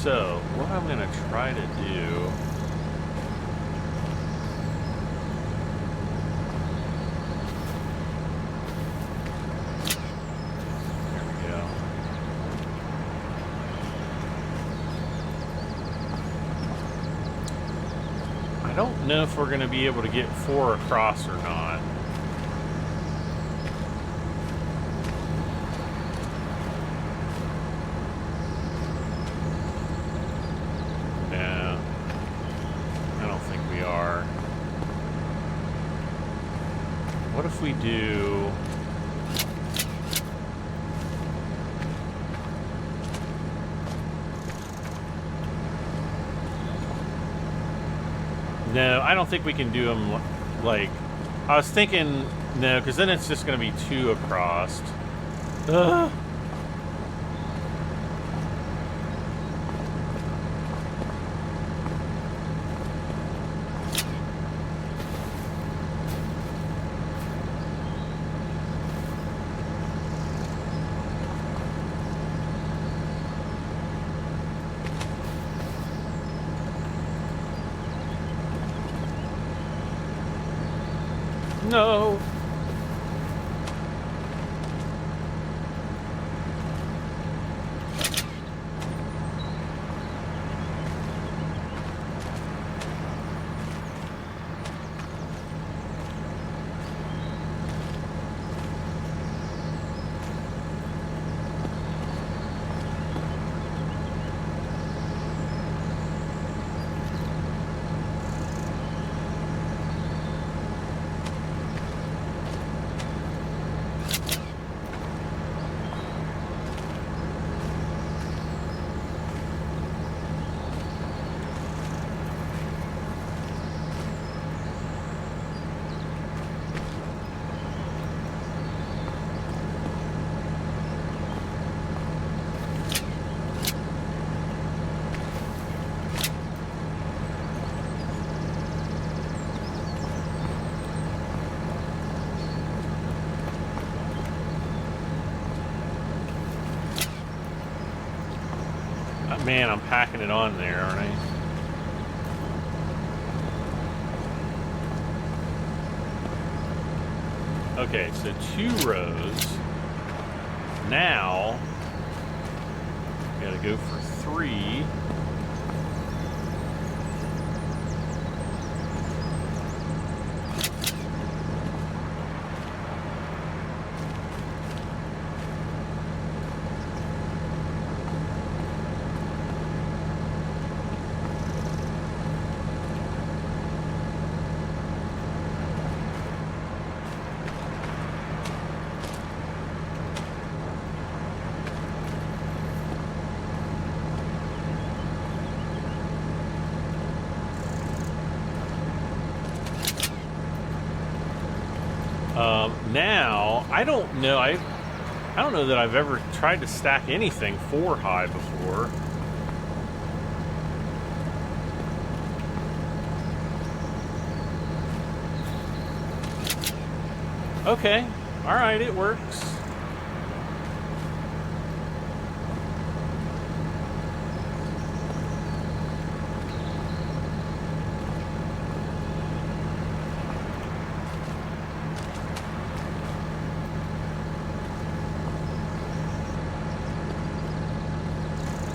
So what I'm gonna try to do. I don't know if we're going to be able to get 4 across or not. No, I don't think we are. What if we do... No, I don't think we can do them, like... I was thinking, no, because then it's just going to be 2 across. Ugh. No. Man, I'm packing it on there, aren't I? Okay, so 2 rows. Now, gotta go for 3. Now, I don't know. I don't know that I've ever tried to stack anything 4 high before. Okay. All right, it works.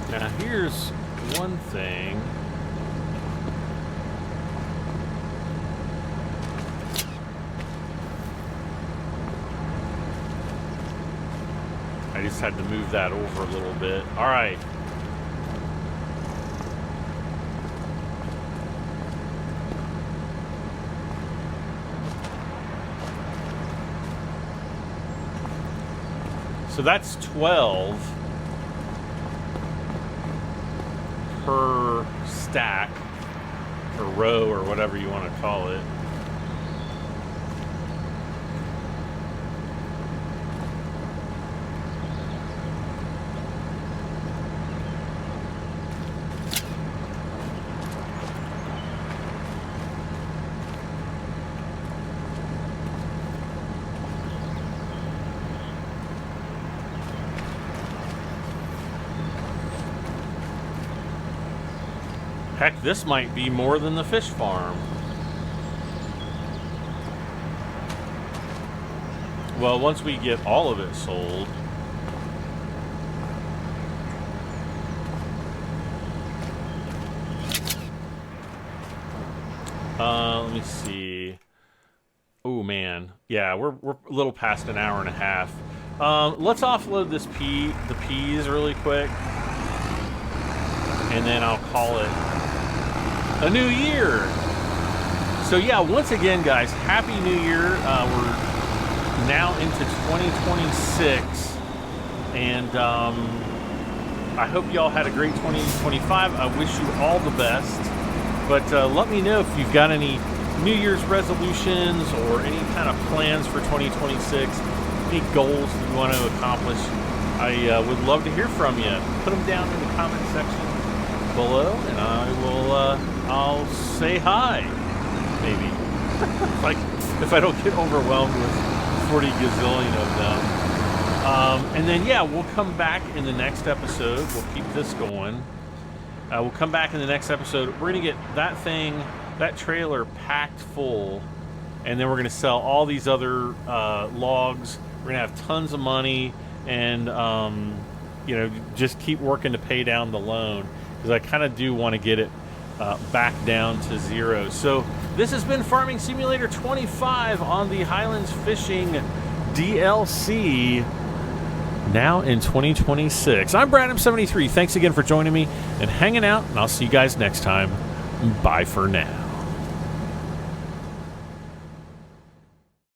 Now, here's one thing. I just had to move that over a little bit. All right. So that's 12 per stack, or row, or whatever you want to call it. Heck, this might be more than the fish farm. Well, once we get all of it sold. Let me see. Oh man, yeah, we're a little past an hour and a half. Let's offload the peas really quick, and then I'll call it a new year. So yeah, once again, guys, Happy New Year. We're now into 2026, and I hope y'all had a great 2025. I wish you all the best. But let me know if you've got any New Year's resolutions or any kind of plans for 2026, any goals that you want to accomplish. I would love to hear from you. Put them down in the comment section below, and I'll say hi, maybe. if I don't get overwhelmed with 40 gazillion of them. And then, yeah, we'll come back in the next episode. We'll keep this going. We'll come back in the next episode. We're going to get that trailer packed full, and then we're going to sell all these other logs. We're going to have tons of money, and just keep working to pay down the loan, because I kind of do want to get it back down to 0. So this has been Farming Simulator 25 on the Highlands Fishing DLC. Now in 2026. I'm Brad M73. Thanks again for joining me and hanging out, and I'll see you guys next time. Bye for now.